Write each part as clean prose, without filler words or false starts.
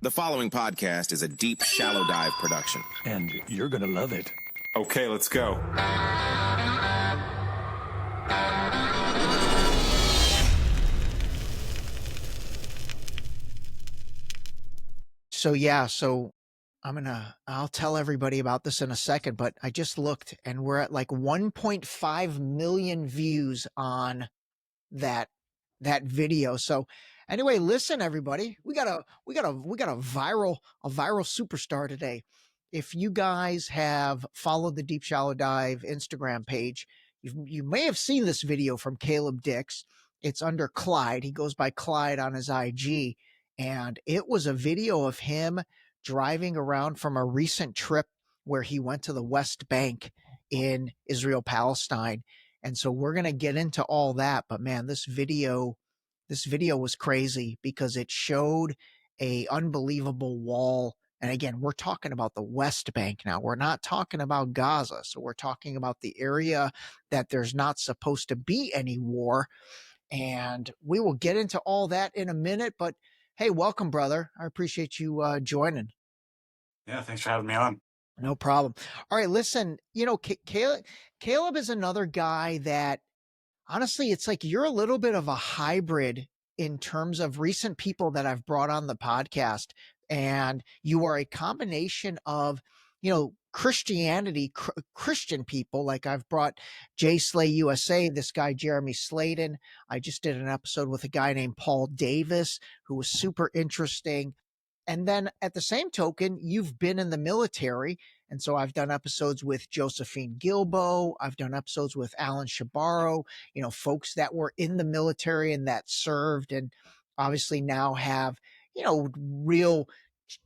The following podcast is a deep, shallow dive production. And you're going to love it. Okay, let's go. So I'll tell everybody about this in a second, but I just looked and we're at like 1.5 million views on that video. So anyway, listen, everybody, we got a viral superstar today. If you guys have followed the Deep Shallow Dive Instagram page, you may have seen this video from Caleb Dix. It's under Clyde. He goes by Clyde on his IG. And it was a video of him driving around from a recent trip where he went to the West Bank in Israel, Palestine. And so we're going to get into all that. But man, this video was crazy because it showed a unbelievable wall. And again, we're talking about the West Bank now. We're not talking about Gaza. So we're talking about the area that there's not supposed to be any war. And we will get into all that in a minute. But hey, welcome, brother. I appreciate you joining. Yeah, thanks for having me on. No problem. All right, listen, Caleb is another guy that, honestly, it's like you're a little bit of a hybrid in terms of recent people that I've brought on the podcast. And you are a combination of, Christianity, Christian people. Like I've brought Jay Slay USA, this guy, Jeremy Sladen. I just did an episode with a guy named Paul Davis, who was super interesting. And then at the same token, you've been in the military. And so I've done episodes with Josephine Gilbo. I've done episodes with Alan Shabaro, folks that were in the military and that served and obviously now have, real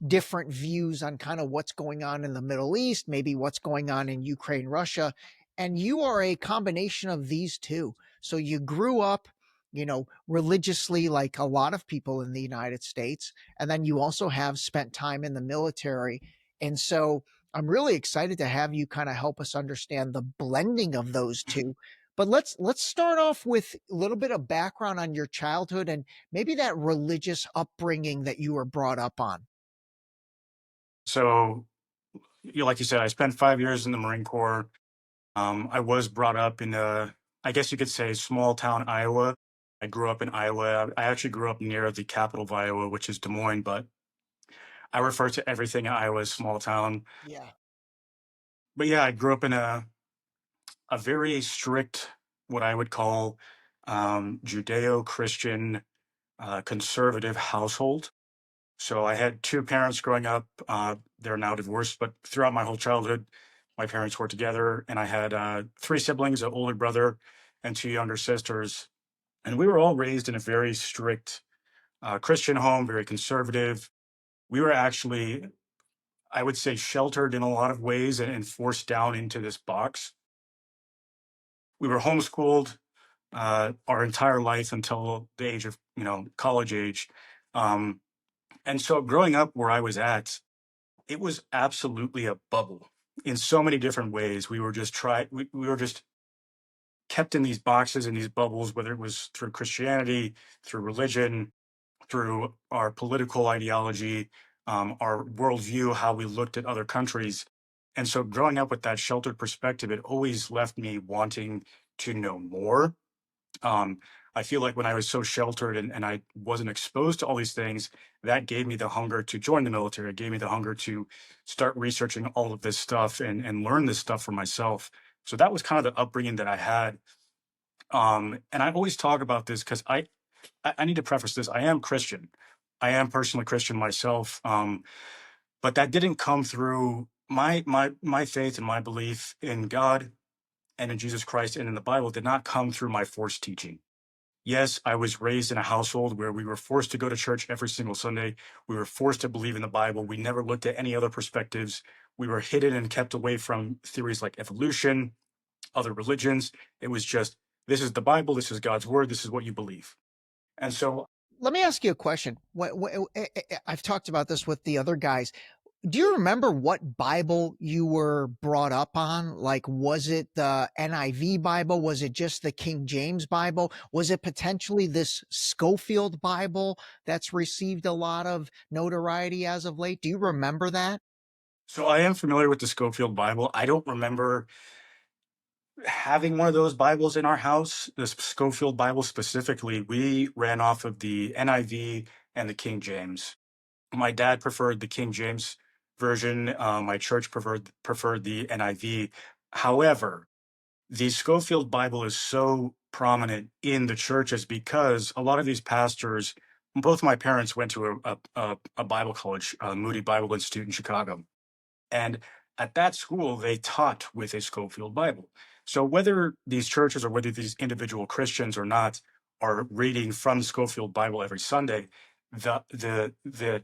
different views on kind of what's going on in the Middle East, maybe what's going on in Ukraine, Russia. And you are a combination of these two. So you grew up, religiously like a lot of people in the United States. And then you also have spent time in the military. And so I'm really excited to have you kind of help us understand the blending of those two. But let's start off with a little bit of background on your childhood and maybe that religious upbringing that you were brought up on. So, like you said, I spent 5 years in the Marine Corps. I was brought up in I guess you could say, small town Iowa. I grew up in Iowa. I actually grew up near the capital of Iowa, which is Des Moines, but I refer to everything in Iowa as small town. Yeah. But yeah, I grew up in a very strict, what I would call Judeo-Christian conservative household. So I had two parents growing up. They're now divorced, but throughout my whole childhood, my parents were together, and I had three siblings, an older brother and two younger sisters. And we were all raised in a very strict Christian home, very conservative. We were actually, I would say, sheltered in a lot of ways and forced down into this box. We were homeschooled our entire life until the age of, college age. And so growing up where I was at, it was absolutely a bubble in so many different ways. We were just we were just kept in these boxes, in these bubbles, whether it was through Christianity, through religion, through our political ideology, our worldview, how we looked at other countries. And so growing up with that sheltered perspective, it always left me wanting to know more. I feel like when I was so sheltered and I wasn't exposed to all these things, that gave me the hunger to join the military. It gave me the hunger to start researching all of this stuff and learn this stuff for myself. So that was kind of the upbringing that I had. And I always talk about this because I need to preface this. I am Christian. I am personally Christian myself. But that didn't come through my faith and my belief in God and in Jesus Christ and in the Bible did not come through my forced teaching. Yes, I was raised in a household where we were forced to go to church every single Sunday. We were forced to believe in the Bible. We never looked at any other perspectives. We were hidden and kept away from theories like evolution, other religions. It was just, this is the Bible, this is God's word, this is what you believe. And so let me ask you a question. I've talked about this with the other guys. Do you remember what Bible you were brought up on? Like, was it the NIV Bible? Was it just the King James Bible? Was it potentially this Scofield Bible that's received a lot of notoriety as of late? Do you remember that? So I am familiar with the Scofield Bible. I don't remember having one of those Bibles in our house, the Scofield Bible specifically. We ran off of the NIV and the King James. My dad preferred the King James version. My church preferred the NIV. However, the Scofield Bible is so prominent in the churches because a lot of these pastors, both my parents went to a Bible college, Moody Bible Institute in Chicago. And at that school, they taught with a Scofield Bible. So whether these churches or whether these individual Christians or not are reading from the Scofield Bible every Sunday, the the the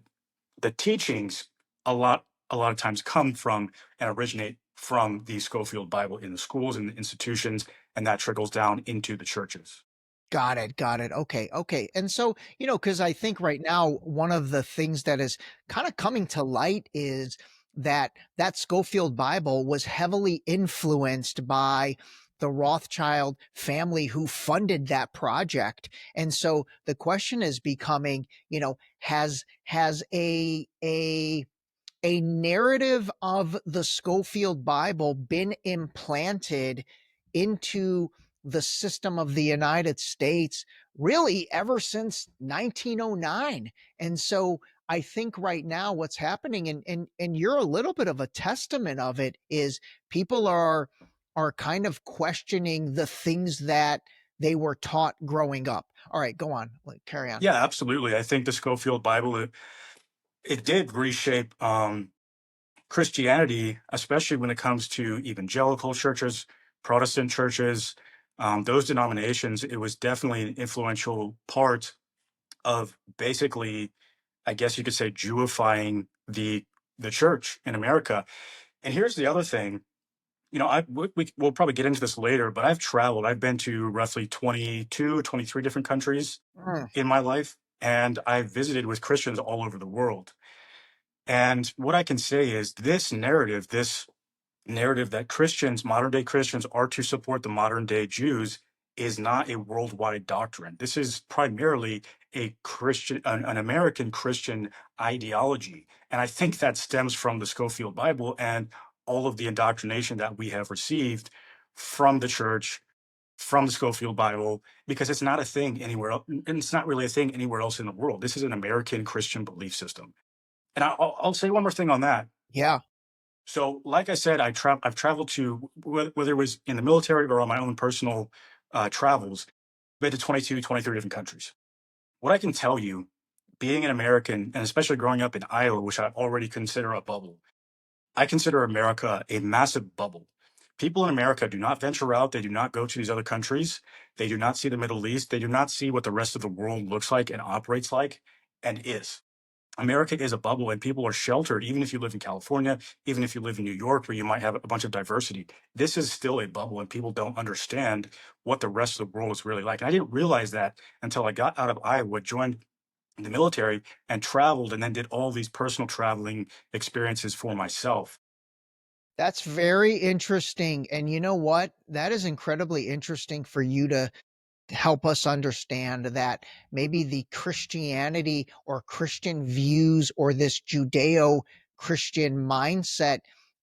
the teachings a lot of times come from and originate from the Scofield Bible in the schools and the institutions, and that trickles down into the churches. Got it. Got it. Okay. Okay. And so, because I think right now, one of the things that is kind of coming to light is that Scofield Bible was heavily influenced by the Rothschild family who funded that project. And so the question is becoming, has a narrative of the Scofield Bible been implanted into the system of the United States really ever since 1909? And so I think right now what's happening, and you're a little bit of a testament of it, is people are kind of questioning the things that they were taught growing up. All right, go on. Carry on. Yeah, absolutely. I think the Scofield Bible it did reshape Christianity, especially when it comes to evangelical churches, Protestant churches, those denominations. It was definitely an influential part of basically, I guess you could say, Jewifying the church in America. And here's the other thing. We'll probably get into this later, but I've traveled. I've been to roughly 22, 23 different countries Mm. in my life, and I've visited with Christians all over the world. And what I can say is this narrative that Christians, modern day Christians, are to support the modern day Jews is not a worldwide doctrine. This is primarily an American Christian ideology. And I think that stems from the Scofield Bible and all of the indoctrination that we have received from the church, from the Scofield Bible, because it's not a thing anywhere else. And it's not really a thing anywhere else in the world. This is an American Christian belief system. And I'll say one more thing on that. Yeah. So, like I said, I've traveled to, whether it was in the military or on my own personal travels, been to 22, 23 different countries. What I can tell you, being an American, and especially growing up in Iowa, which I already consider a bubble, I consider America a massive bubble. People in America do not venture out. They do not go to these other countries. They do not see the Middle East. They do not see what the rest of the world looks like and operates like and is. America is a bubble, and people are sheltered, even if you live in California, even if you live in New York, where you might have a bunch of diversity. This is still a bubble, and people don't understand what the rest of the world is really like. And I didn't realize that until I got out of Iowa, joined the military, and traveled, and then did all these personal traveling experiences for myself. That's very interesting. And you know what? That is incredibly interesting for you to help us understand that maybe the Christianity or Christian views or this Judeo Christian mindset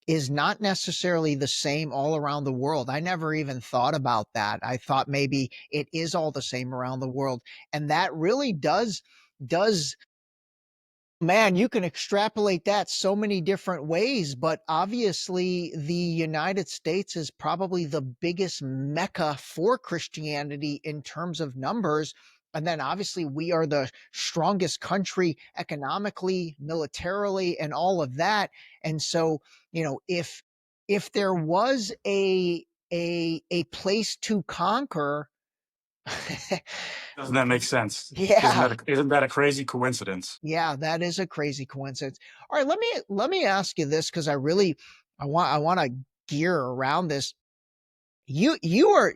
is not necessarily the same all around the world. I never even thought about that. I thought maybe it is all the same around the world. And that really does man, you can extrapolate that so many different ways, but obviously the United States is probably the biggest mecca for Christianity in terms of numbers. And then obviously we are the strongest country economically, militarily, and all of that. And so, if there was a place to conquer, Doesn't that make sense? yeah. Isn't that a crazy coincidence? Yeah, that is a crazy coincidence. All right, let me ask you this because I want to gear around this. You're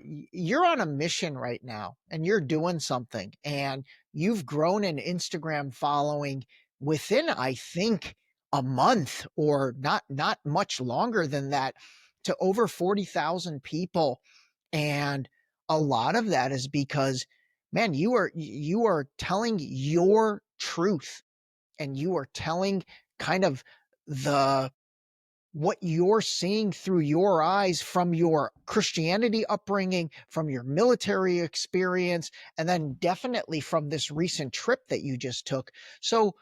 on a mission right now and you're doing something and you've grown an Instagram following within, I think, a month, or not much longer than that, to over 40,000 people. And a lot of that is because, man, you are telling your truth, and you are telling kind of the what you're seeing through your eyes from your Christianity upbringing, from your military experience, and then definitely from this recent trip that you just took. So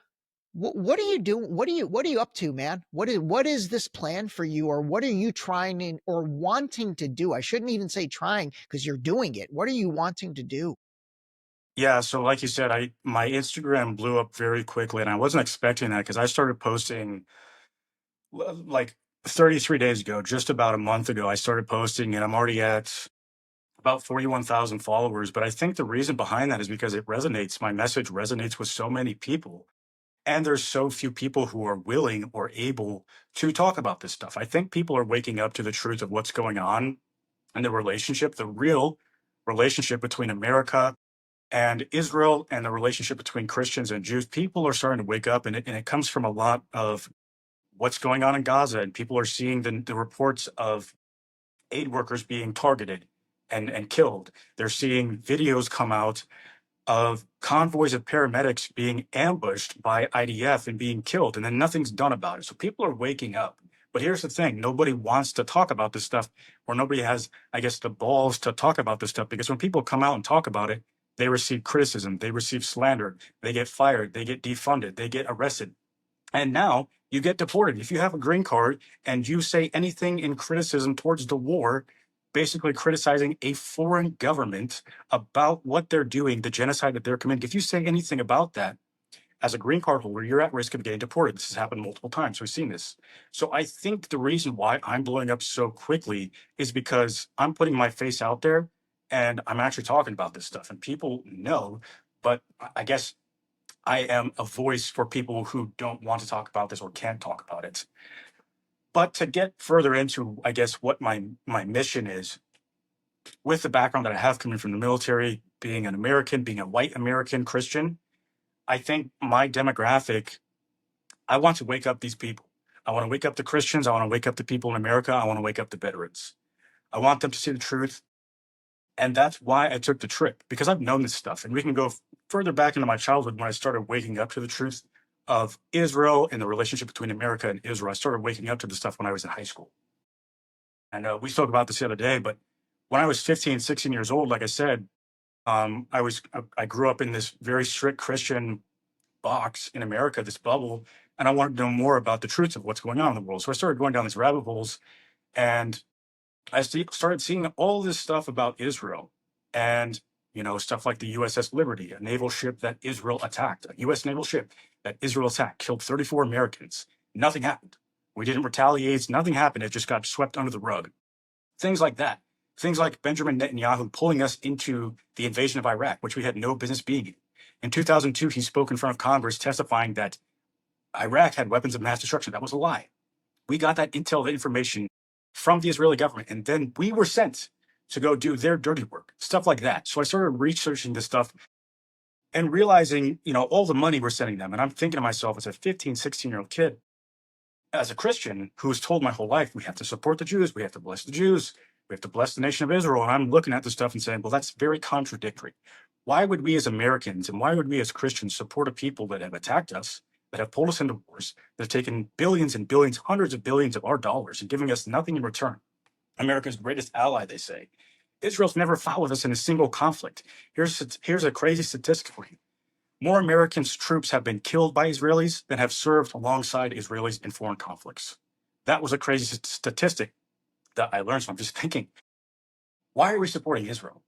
what are you doing? What are you up to, man? What is this plan for you, or what are you trying or wanting to do? I shouldn't even say trying, because you're doing it. What are you wanting to do? Yeah, so like you said, my Instagram blew up very quickly, and I wasn't expecting that because I started posting like 33 days ago, just about a month ago. I started posting, and I'm already at about 41,000 followers. But I think the reason behind that is because it resonates. My message resonates with so many people. And there's so few people who are willing or able to talk about this stuff. I think people are waking up to the truth of what's going on in the relationship, the real relationship between America and Israel, and the relationship between Christians and Jews. People are starting to wake up, and it comes from a lot of what's going on in Gaza. And people are seeing the reports of aid workers being targeted and killed. They're seeing videos come out of convoys of paramedics being ambushed by IDF and being killed, and then nothing's done about it. So people are waking up. But here's the thing, nobody wants to talk about this stuff, or nobody has, I guess, the balls to talk about this stuff, because when people come out and talk about it, they receive criticism, they receive slander, they get fired, they get defunded, they get arrested. And now you get deported. If you have a green card and you say anything in criticism towards the war, basically criticizing a foreign government about what they're doing, the genocide that they're committing, if you say anything about that as a green card holder, you're at risk of getting deported. This has happened multiple times. We've seen this. So I think the reason why I'm blowing up so quickly is because I'm putting my face out there, and I'm actually talking about this stuff, and people know. But I guess I am a voice for people who don't want to talk about this or can't talk about it. But to get further into, I guess, what my mission is, with the background that I have coming from the military, being an American, being a white American Christian, I think my demographic, I want to wake up these people. I want to wake up the Christians. I want to wake up the people in America. I want to wake up the veterans. I want them to see the truth. And that's why I took the trip, because I've known this stuff. And we can go further back into my childhood when I started waking up to the truth of Israel and the relationship between America and Israel. I started waking up to the stuff when I was in high school. And we spoke about this the other day, but when I was 15, 16 years old, like I said, I grew up in this very strict Christian box in America, this bubble, and I wanted to know more about the truth of what's going on in the world. So I started going down these rabbit holes, and I started seeing all this stuff about Israel, and stuff like the USS Liberty, a naval ship that Israel attacked, a U.S. naval ship that Israel attacked, killed 34 Americans. Nothing happened. We didn't retaliate. Nothing happened. It just got swept under the rug. Things like that. Things like Benjamin Netanyahu pulling us into the invasion of Iraq, which we had no business being in. In 2002, he spoke in front of Congress testifying that Iraq had weapons of mass destruction. That was a lie. We got that intel, that information from the Israeli government, and then we were sent to go do their dirty work, stuff like that. So I started researching this stuff and realizing, all the money we're sending them. And I'm thinking to myself, as a 15, 16-year-old kid, as a Christian who was told my whole life, we have to support the Jews, we have to bless the Jews, we have to bless the nation of Israel. And I'm looking at this stuff and saying, well, that's very contradictory. Why would we as Americans, and why would we as Christians support a people that have attacked us, that have pulled us into wars, that have taken billions and billions, hundreds of billions of our dollars and giving us nothing in return? America's greatest ally, they say. Israel's never fought with us in a single conflict. Here's a crazy statistic for you. More American troops have been killed by Israelis than have served alongside Israelis in foreign conflicts. That was a crazy statistic that I learned. So I'm just thinking, why are we supporting Israel?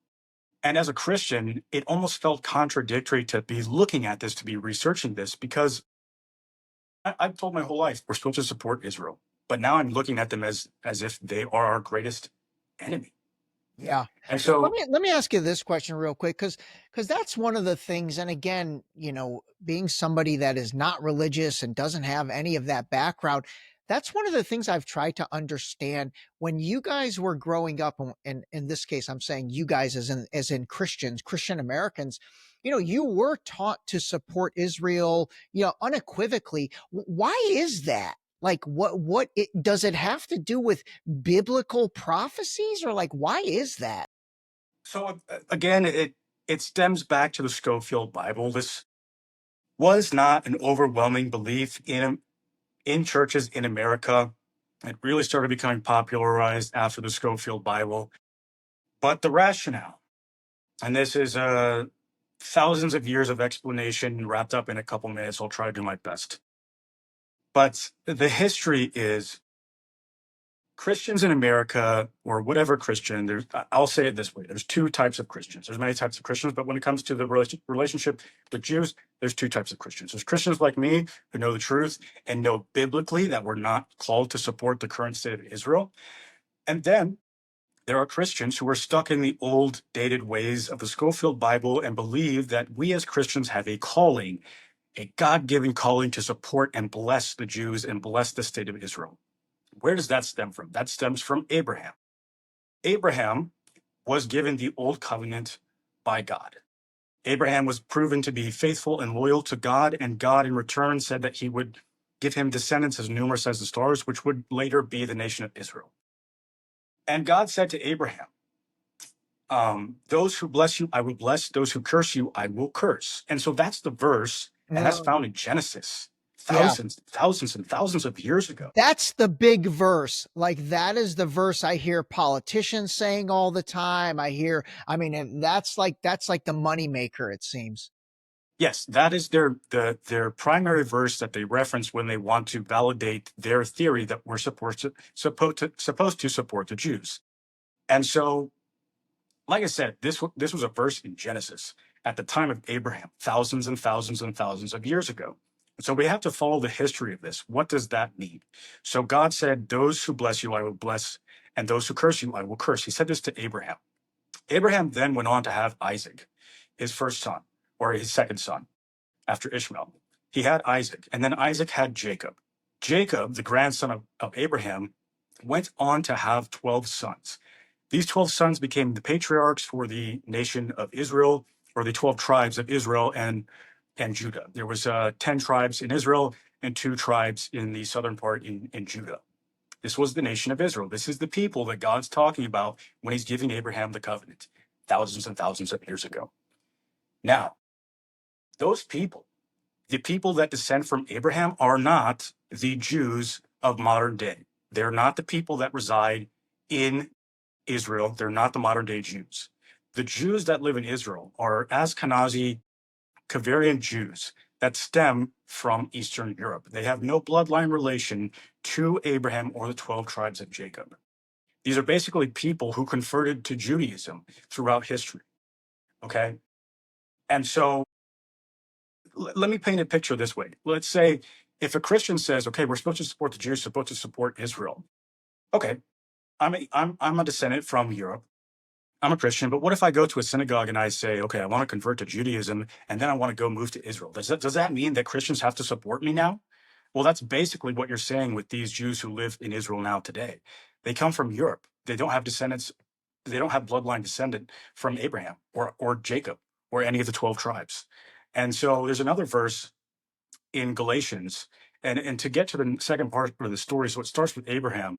And as a Christian, it almost felt contradictory to be looking at this, to be researching this, because I've told my whole life we're supposed to support Israel. But now I'm looking at them as if they are our greatest enemy. Yeah. And so let me ask you this question real quick, because that's one of the things. And again, being somebody that is not religious and doesn't have any of that background, that's one of the things I've tried to understand. When you guys were growing up, and in this case, I'm saying you guys as in Christians, Christian Americans, you were taught to support Israel, unequivocally. Why is that? Like, does it have to do with biblical prophecies, or like, why is that? So again, it stems back to the Scofield Bible. This was not an overwhelming belief in churches in America. It really started becoming popularized after the Scofield Bible. But the rationale, and this is thousands of years of explanation wrapped up in a couple minutes. I'll try to do my best. But the history is Christians in America, or whatever Christian, I'll say it this way. There's two types of Christians. There's many types of Christians, but when it comes to the relationship with Jews, there's two types of Christians. There's Christians like me who know the truth and know biblically that we're not called to support the current state of Israel. And then there are Christians who are stuck in the old, dated ways of the Scofield Bible and believe that we as Christians have a calling, a God-given calling to support and bless the Jews and bless the state of Israel. Where does that stem from? That stems from Abraham. Abraham was given the old covenant by God. Abraham was proven to be faithful and loyal to God, and God in return said that he would give him descendants as numerous as the stars, which would later be the nation of Israel. And God said to Abraham, those who bless you, I will bless. Those who curse you, I will curse. And so that's the verse, and that's found in Genesis. Thousands and thousands of years ago. That's the big verse. Like, that is the verse I hear politicians saying all the time. And that's like the moneymaker, it seems. Yes, that is their primary verse that they reference when they want to validate their theory that we're supposed to support the Jews. And so, like I said, this was a verse in Genesis at the time of Abraham, thousands and thousands and thousands of years ago. So we have to follow the history of this. What does that mean? So God said, those who bless you, I will bless, and those who curse you, I will curse. He said this to Abraham. Abraham then went on to have Isaac, his first son, or his second son, after Ishmael. He had Isaac, and then Isaac had Jacob. Jacob, the grandson of Abraham, went on to have 12 sons. These 12 sons became the patriarchs for the nation of Israel, or the 12 tribes of Israel and Judah. There was 10 tribes in Israel and 2 tribes in the southern part in Judah. This was the nation of Israel. This is the people that God's talking about when he's giving Abraham the covenant thousands and thousands of years ago. Now, those people, the people that descend from Abraham, are not the Jews of modern day. They're not the people that reside in Israel. They're not the modern day Jews. The Jews that live in Israel are Ashkenazi Kavarian Jews that stem from Eastern Europe. They have no bloodline relation to Abraham or the 12 tribes of Jacob. These are basically people who converted to Judaism throughout history. Okay? And so let me paint a picture this way. Let's say if a Christian says, okay, we're supposed to support the Jews, supposed to support Israel. Okay, I'm a descendant from Europe. I'm a Christian, but what if I go to a synagogue and I say, okay, I want to convert to Judaism, and then I want to go move to Israel? Does that mean that Christians have to support me now? Well, that's basically what you're saying with these Jews who live in Israel now today. They come from Europe. They don't have descendants. They don't have bloodline descendant from Abraham or Jacob or any of the 12 tribes. And so there's another verse in Galatians, and to get to the second part of the story, so it starts with Abraham.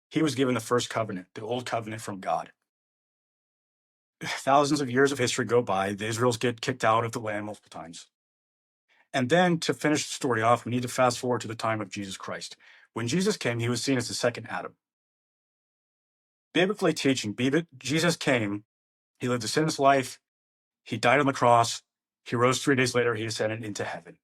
He was given the first covenant, the old covenant from God. Thousands of years of history go by. The Israelites get kicked out of the land multiple times. And then to finish the story off, we need to fast forward to the time of Jesus Christ. When Jesus came, he was seen as the second Adam. Biblically teaching, Jesus came, he lived a sinless life, he died on the cross, he rose 3 days later, he ascended into heaven.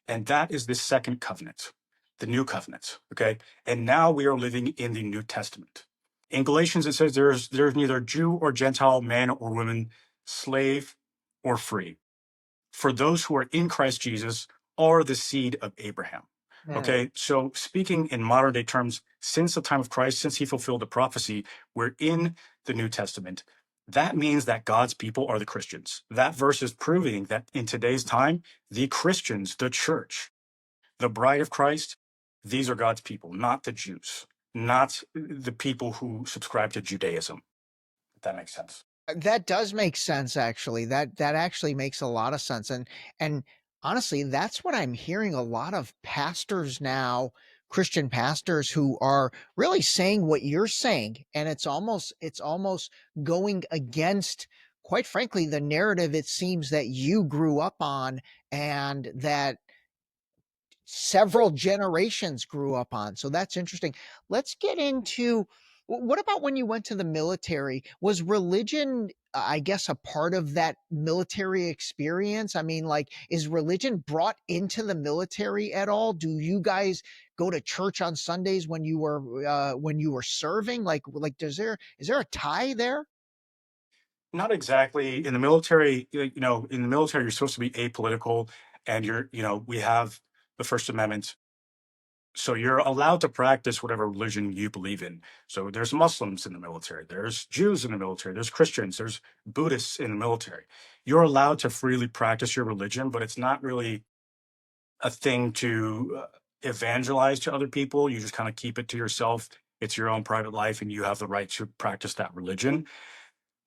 And that is the second covenant, the new covenant, okay? And now we are living in the New Testament. In Galatians, it says there's neither Jew or Gentile, man or woman, slave or free. For those who are in Christ Jesus are the seed of Abraham. Okay, so speaking in modern day terms, since the time of Christ, since he fulfilled the prophecy, we're in the New Testament. That means that God's people are the Christians. That verse is proving that in today's time, the Christians, the church, the bride of Christ, these are God's people, not the Jews, not the people who subscribe to Judaism. If that makes sense. That does make sense, actually. That actually makes a lot of sense, and honestly, that's what I'm hearing a lot of pastors now, Christian pastors who are really saying what you're saying, and it's almost going against, quite frankly, the narrative it seems that you grew up on and that several generations grew up on. So that's interesting. Let's get into what about when you went to the military? Was religion, I guess, a part of that military experience? I mean, like, is religion brought into the military at all? Do you guys go to church on Sundays when you were serving? Like, is there a tie there? Not exactly. In the military, in the military, you're supposed to be apolitical, and we have the First Amendment. So you're allowed to practice whatever religion you believe in. So there's Muslims in the military, there's Jews in the military, there's Christians, there's Buddhists in the military. You're allowed to freely practice your religion, but it's not really a thing to evangelize to other people. You just kind of keep it to yourself. It's your own private life, and you have the right to practice that religion.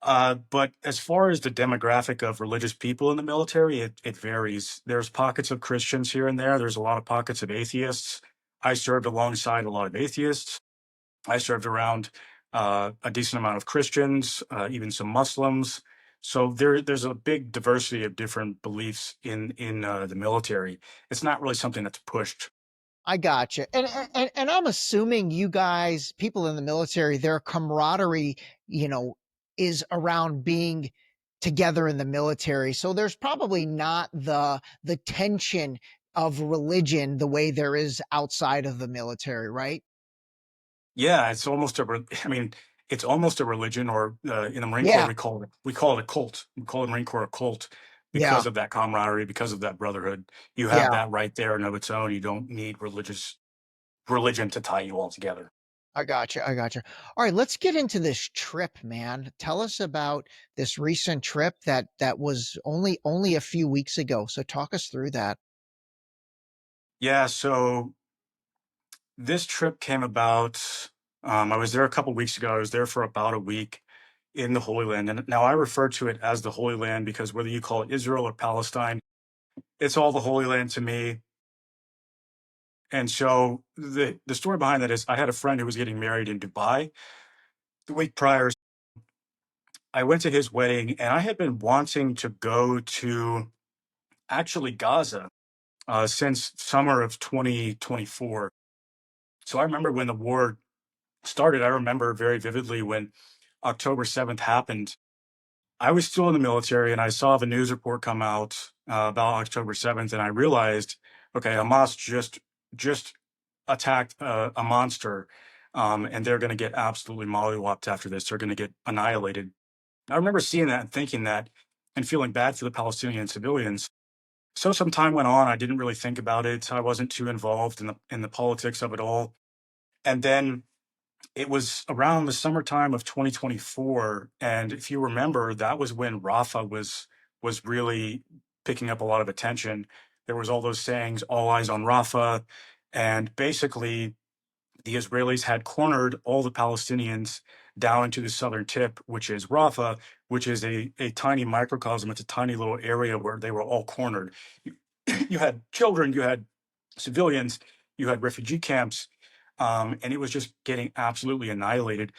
But as far as the demographic of religious people in the military, it varies. There's pockets of Christians here and there. There's a lot of pockets of atheists. I served alongside a lot of atheists. I served around a decent amount of Christians, even some Muslims. So there's a big diversity of different beliefs in the military. It's not really something that's pushed. I gotcha. And I'm assuming you guys, people in the military, their camaraderie, you know, is around being together in the military. So there's probably not the tension of religion the way there is outside of the military, right? Yeah, it's almost I mean, it's almost a religion, or in the Marine Corps, Yeah. we call it a cult. We call the Marine Corps a cult Yeah. because of that camaraderie, because of that brotherhood. You have Yeah. that right there and of its own. You don't need religion to tie you all together. I gotcha. I gotcha. All right, let's get into this trip, man. Tell us about this recent trip that was only a few weeks ago. So talk us through that. Yeah, so this trip came about. I was there a couple weeks ago. I was there for about a week in the Holy Land, and now I refer to it as the Holy Land because whether you call it Israel or Palestine, it's all the Holy Land to me. And so the story behind that is I had a friend who was getting married in Dubai the week prior. I went to his wedding, and I had been wanting to go to actually Gaza since summer of 2024. So I remember when the war started. I remember very vividly when October 7th happened. I was still in the military, and I saw the news report come out about October 7th, and I realized, okay, Hamas just attacked a monster, and they're going to get absolutely mollywopped after this. They're going to get annihilated. I remember seeing that and thinking that, and feeling bad for the Palestinian civilians. So some time went on. I didn't really think about it. I wasn't too involved in the politics of it all. And then it was around the summertime of 2024, and if you remember, that was when Rafah was really picking up a lot of attention. There was all those sayings, "All eyes on Rafah," and basically the Israelis had cornered all the Palestinians down into the southern tip, which is Rafah, which is a tiny microcosm. It's a tiny little area where they were all cornered. You, you had children, you had civilians, you had refugee camps, and it was just getting absolutely annihilated.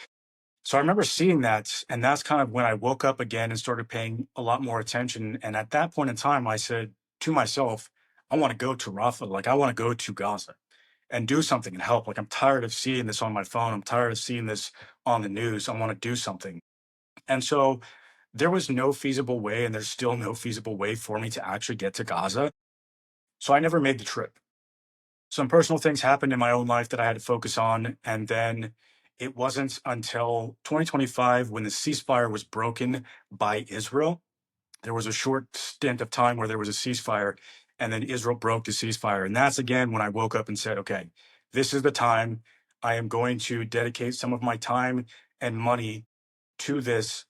So I remember seeing that, and that's kind of when I woke up again and started paying a lot more attention. And at that point in time, I said to myself, I want to go to Rafah, like I want to go to Gaza and do something and help. Like I'm tired of seeing this on my phone. I'm tired of seeing this on the news. I want to do something. And so there was no feasible way, and there's still no feasible way for me to actually get to Gaza. So I never made the trip. Some personal things happened in my own life that I had to focus on. And then it wasn't until 2025 when the ceasefire was broken by Israel. There was a short stint of time where there was a ceasefire, and then Israel broke the ceasefire. And that's again when I woke up and said, okay, this is the time. I am going to dedicate some of my time and money to this.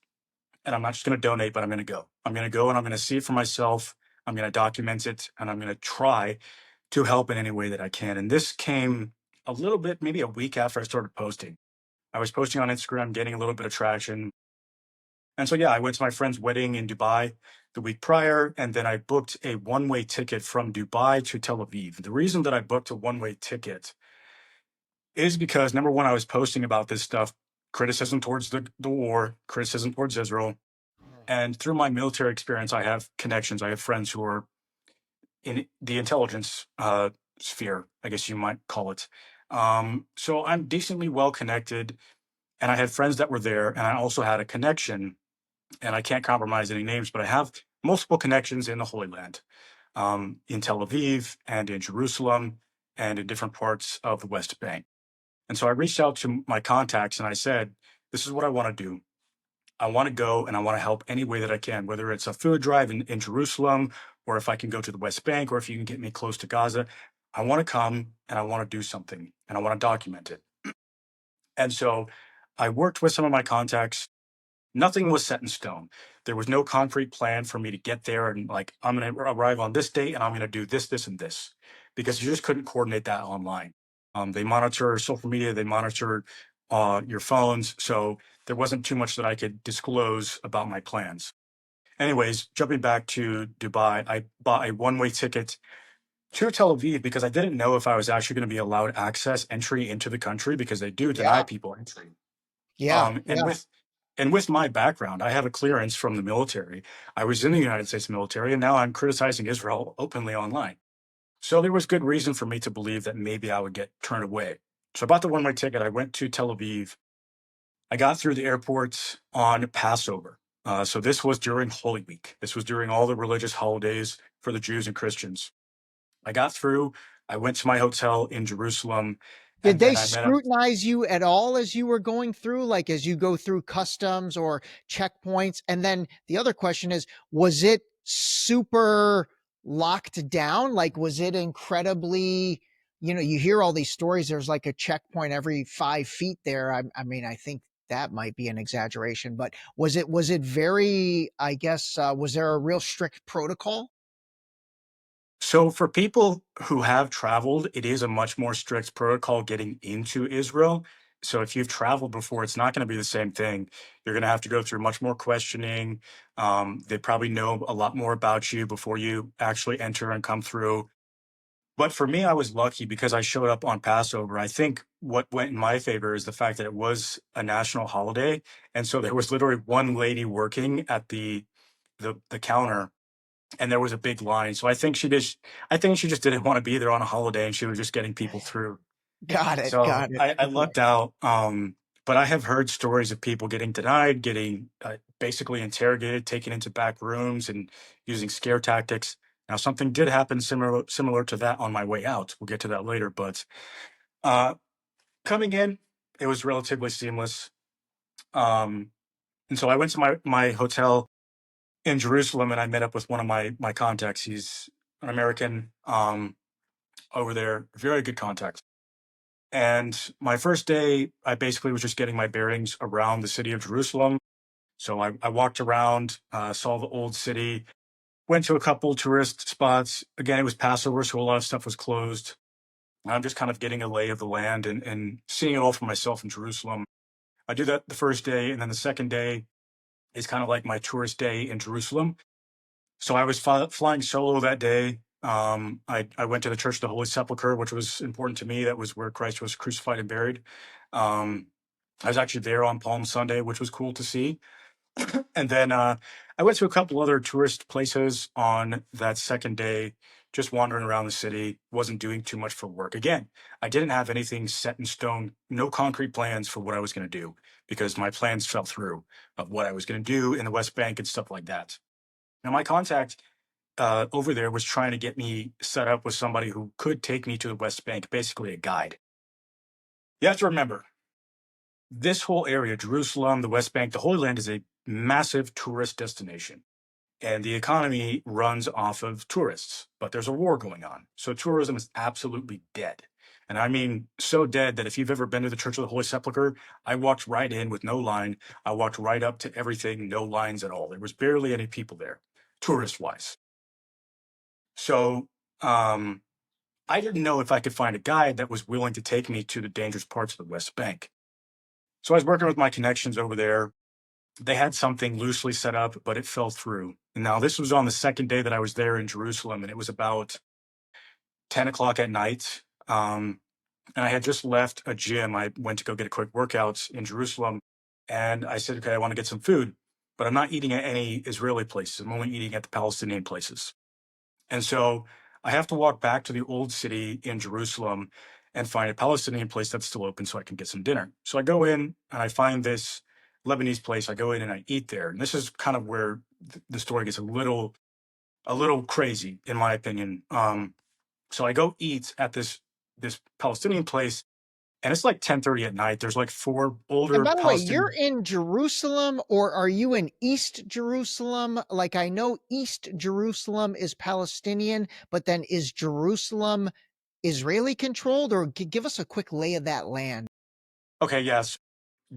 And I'm not just going to donate, but I'm going to go. I'm going to go and I'm going to see it for myself. I'm going to document it, and I'm going to try to help in any way that I can. And this came a little bit, maybe a week after I started posting. I was posting on Instagram, getting a little bit of traction. And so, yeah, I went to my friend's wedding in Dubai the week prior, and then I booked a one-way ticket from Dubai to Tel Aviv. The reason that I booked a one-way ticket is because, number one, I was posting about this stuff, criticism towards the war, criticism towards Israel. And through my military experience, I have connections. I have friends who are in the intelligence sphere, I guess you might call it. So I'm decently well connected, and I had friends that were there, and I also had a connection, and I can't compromise any names, but I have multiple connections in the Holy Land, in Tel Aviv and in Jerusalem and in different parts of the West Bank. And so I reached out to my contacts and I said, this is what I want to do. I want to go and I want to help any way that I can, whether it's a food drive in Jerusalem, or if I can go to the West Bank, or if you can get me close to Gaza. I want to come and I want to do something and I want to document it. And so I worked with some of my contacts. Nothing was set in stone. There was no concrete plan for me to get there and like, I'm going to arrive on this date and I'm going to do this, this, and this, because you just couldn't coordinate that online. They monitor social media, they monitor your phones. So there wasn't too much that I could disclose about my plans. Anyways, jumping back to Dubai, I bought a one-way ticket to Tel Aviv because I didn't know if I was actually going to be allowed entry into the country, because they do deny Yeah. people entry. Yeah. And with my background, I have a clearance from the military. I was in the United States military, and now I'm criticizing Israel openly online. So there was good reason for me to believe that maybe I would get turned away. So I bought the one-way ticket. I went to Tel Aviv. I got through the airport on Passover. So this was during Holy Week. This was during all the religious holidays for the Jews and Christians. I got through. I went to my hotel in Jerusalem. Did And they then I met up. scrutinize you at all as you were going through, like as you go through customs or checkpoints? And then the other question is, was it super locked down? Like, was it incredibly, you hear all these stories. There's like a checkpoint every 5 feet there. I mean, I think that might be an exaggeration, but was it very, I guess, was there a real strict protocol? So for people who have traveled, it is a much more strict protocol getting into Israel. So if you've traveled before, it's not going to be the same thing. You're going to have to go through much more questioning. They probably know a lot more about you before you actually enter and come through. But for me, I was lucky because I showed up on Passover. I think what went in my favor is the fact that it was a national holiday. And so there was literally one lady working at the counter, and there was a big line. So I think she just didn't want to be there on a holiday, and she was just getting people through. Got it. So Got it. I lucked out. But I have heard stories of people getting denied, getting basically interrogated, taken into back rooms, and using scare tactics. Now, something did happen similar to that on my way out. We'll get to that later. But uh, coming in, it was relatively seamless. And so I went to my hotel in Jerusalem, and I met up with one of my contacts. He's an American over there, very good contact. And my first day, I basically was just getting my bearings around the city of Jerusalem. So I walked around, saw the old city, went to a couple tourist spots. Again, it was Passover, so a lot of stuff was closed. I'm just kind of getting a lay of the land and seeing it all for myself in Jerusalem. I do that the first day, and then the second day is kind of like my tourist day in Jerusalem. So I was flying solo that day. I went to the Church of the Holy Sepulchre, which was important to me. That was where Christ was crucified and buried. Um, I was actually there on Palm Sunday, which was cool to see. And then I went to a couple other tourist places on that second day, just wandering around the city, wasn't doing too much for work. Again, I didn't have anything set in stone, no concrete plans for what I was going to do, because my plans fell through of what I was going to do in the West Bank and stuff like that. Now, my contact over there was trying to get me set up with somebody who could take me to the West Bank, basically a guide. You have to remember, this whole area, Jerusalem, the West Bank, the Holy Land, is a massive tourist destination. And the economy runs off of tourists, but there's a war going on. So tourism is absolutely dead. And I mean, so dead that if you've ever been to the Church of the Holy Sepulchre, I walked right in with no line. I walked right up to everything, no lines at all. There was barely any people there, tourist-wise. So I didn't know if I could find a guide that was willing to take me to the dangerous parts of the West Bank. So I was working with my connections over there. they had something loosely set up, but it fell through. And now this was on the second day that I was there in Jerusalem, and it was about 10 o'clock at night. And I had just left a gym. I went to go get a quick workout in Jerusalem. And I said, okay, I want to get some food, but I'm not eating at any Israeli places. I'm only eating at the Palestinian places. And so I have to walk back to the old city in Jerusalem and find a Palestinian place that's still open so I can get some dinner. So I go in and I find this Lebanese place. I go in and I eat there. And this is kind of where the story gets a little crazy, in my opinion. So I go eat at this Palestinian place, and it's like 10:30 at night. There's like four And older by the way, you're Palestinian. in Jerusalem, or are you in East Jerusalem? Like, I know East Jerusalem is Palestinian, but then is Jerusalem Israeli controlled? Or give us a quick lay of that land. Okay, yes.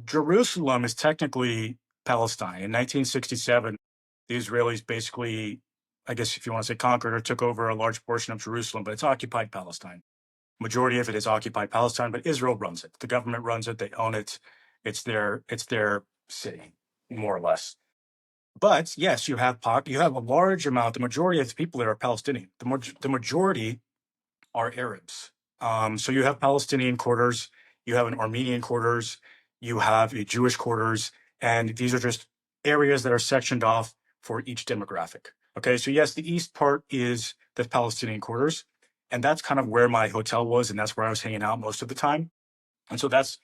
Jerusalem is technically Palestine. In 1967, the Israelis basically, I guess if you want to say conquered or took over a large portion of Jerusalem, but it's occupied Palestine. Majority of it is occupied Palestine, but Israel runs it. The government runs it. They own it. It's their city, more or less. But yes, you have a large amount. The majority of the people there are Palestinian. The majority are Arabs. So you have Palestinian quarters, you have an Armenian quarters, you have a Jewish quarters, and these are just areas that are sectioned off for each demographic. Okay, so yes, the east part is the Palestinian quarters, and that's kind of where my hotel was, and that's where I was hanging out most of the time. And so that's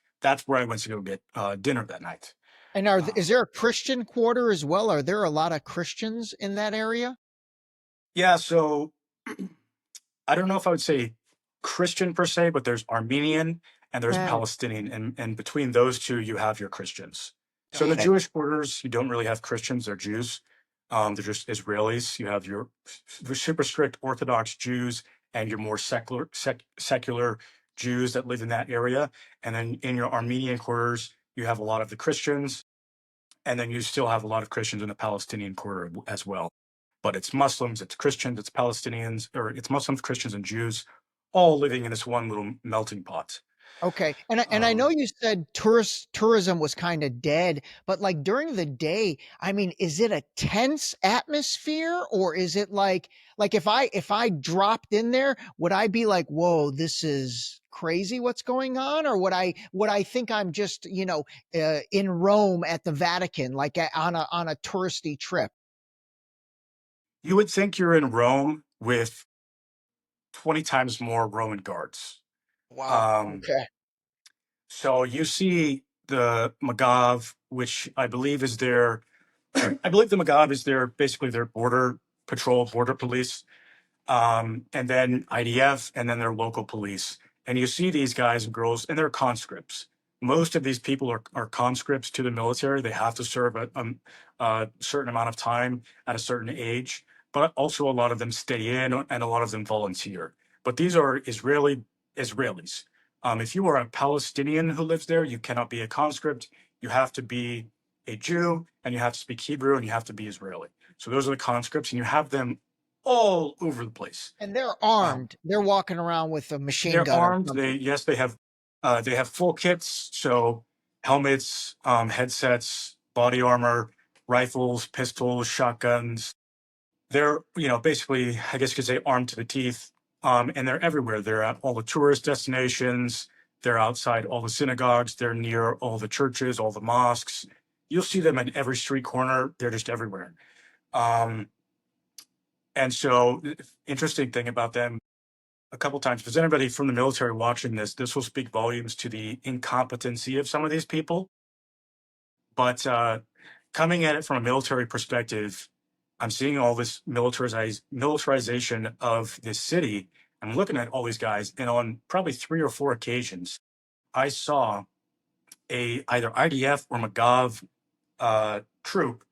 where I went to go get dinner that night. And Uh, is there a Christian quarter as well? Are there a lot of Christians in that area? yeah, so I don't know if I would say Christian per se, but there's Armenian and there's Yeah. Palestinian, and between those two, you have your Christians. So in the Got it. Jewish quarters, you don't really have Christians; they're Jews. They're just Israelis. You have your super strict Orthodox Jews and your more secular Jews that live in that area. And then in your Armenian quarters, you have a lot of the Christians, and then you still have a lot of Christians in the Palestinian quarter as well. But it's Muslims, it's Christians, it's Palestinians, or it's Muslims, Christians, and Jews, all living in this one little melting pot. Okay. And I know Um, you said tourism was kind of dead, but like during the day, I mean, is it a tense atmosphere, or is it like if I dropped in there, would I be like, "Whoa, this is crazy what's going on?" Or would I think I'm just, in Rome at the Vatican, like on a touristy trip? you would think you're in Rome with 20 times more Roman guards. Wow. Um, Okay. so you see the Magav, which I believe is their, I believe the Magav is basically their border patrol, border police. And then IDF, and then their local police. And you see these guys and girls, and they're conscripts. Most of these people are conscripts to the military. They have to serve a certain amount of time at a certain age, but also a lot of them stay in and a lot of them volunteer. But these are Israelis. If you are a Palestinian who lives there, you cannot be a conscript. You have to be a Jew, and you have to speak Hebrew, and you have to be Israeli. So those are the conscripts, and you have them all over the place. And they're Um, armed. They're walking around with a machine they're gun or armed. something. They have full kits, so helmets, headsets, body armor, rifles, pistols, shotguns. They're basically, I guess you could say, armed to the teeth. And they're everywhere. They're at all the tourist destinations. They're outside all the synagogues. They're near all the churches, all the mosques. You'll see them in every street corner. They're just everywhere. Um, and so, interesting thing about them, a couple times. If there's anybody from the military watching this, this will speak volumes to the incompetency of some of these people. But coming at it from a military perspective, I'm seeing all this militarization of this city. I'm looking at all these guys, and on probably 3 or 4 occasions, I saw a either IDF or Magav troop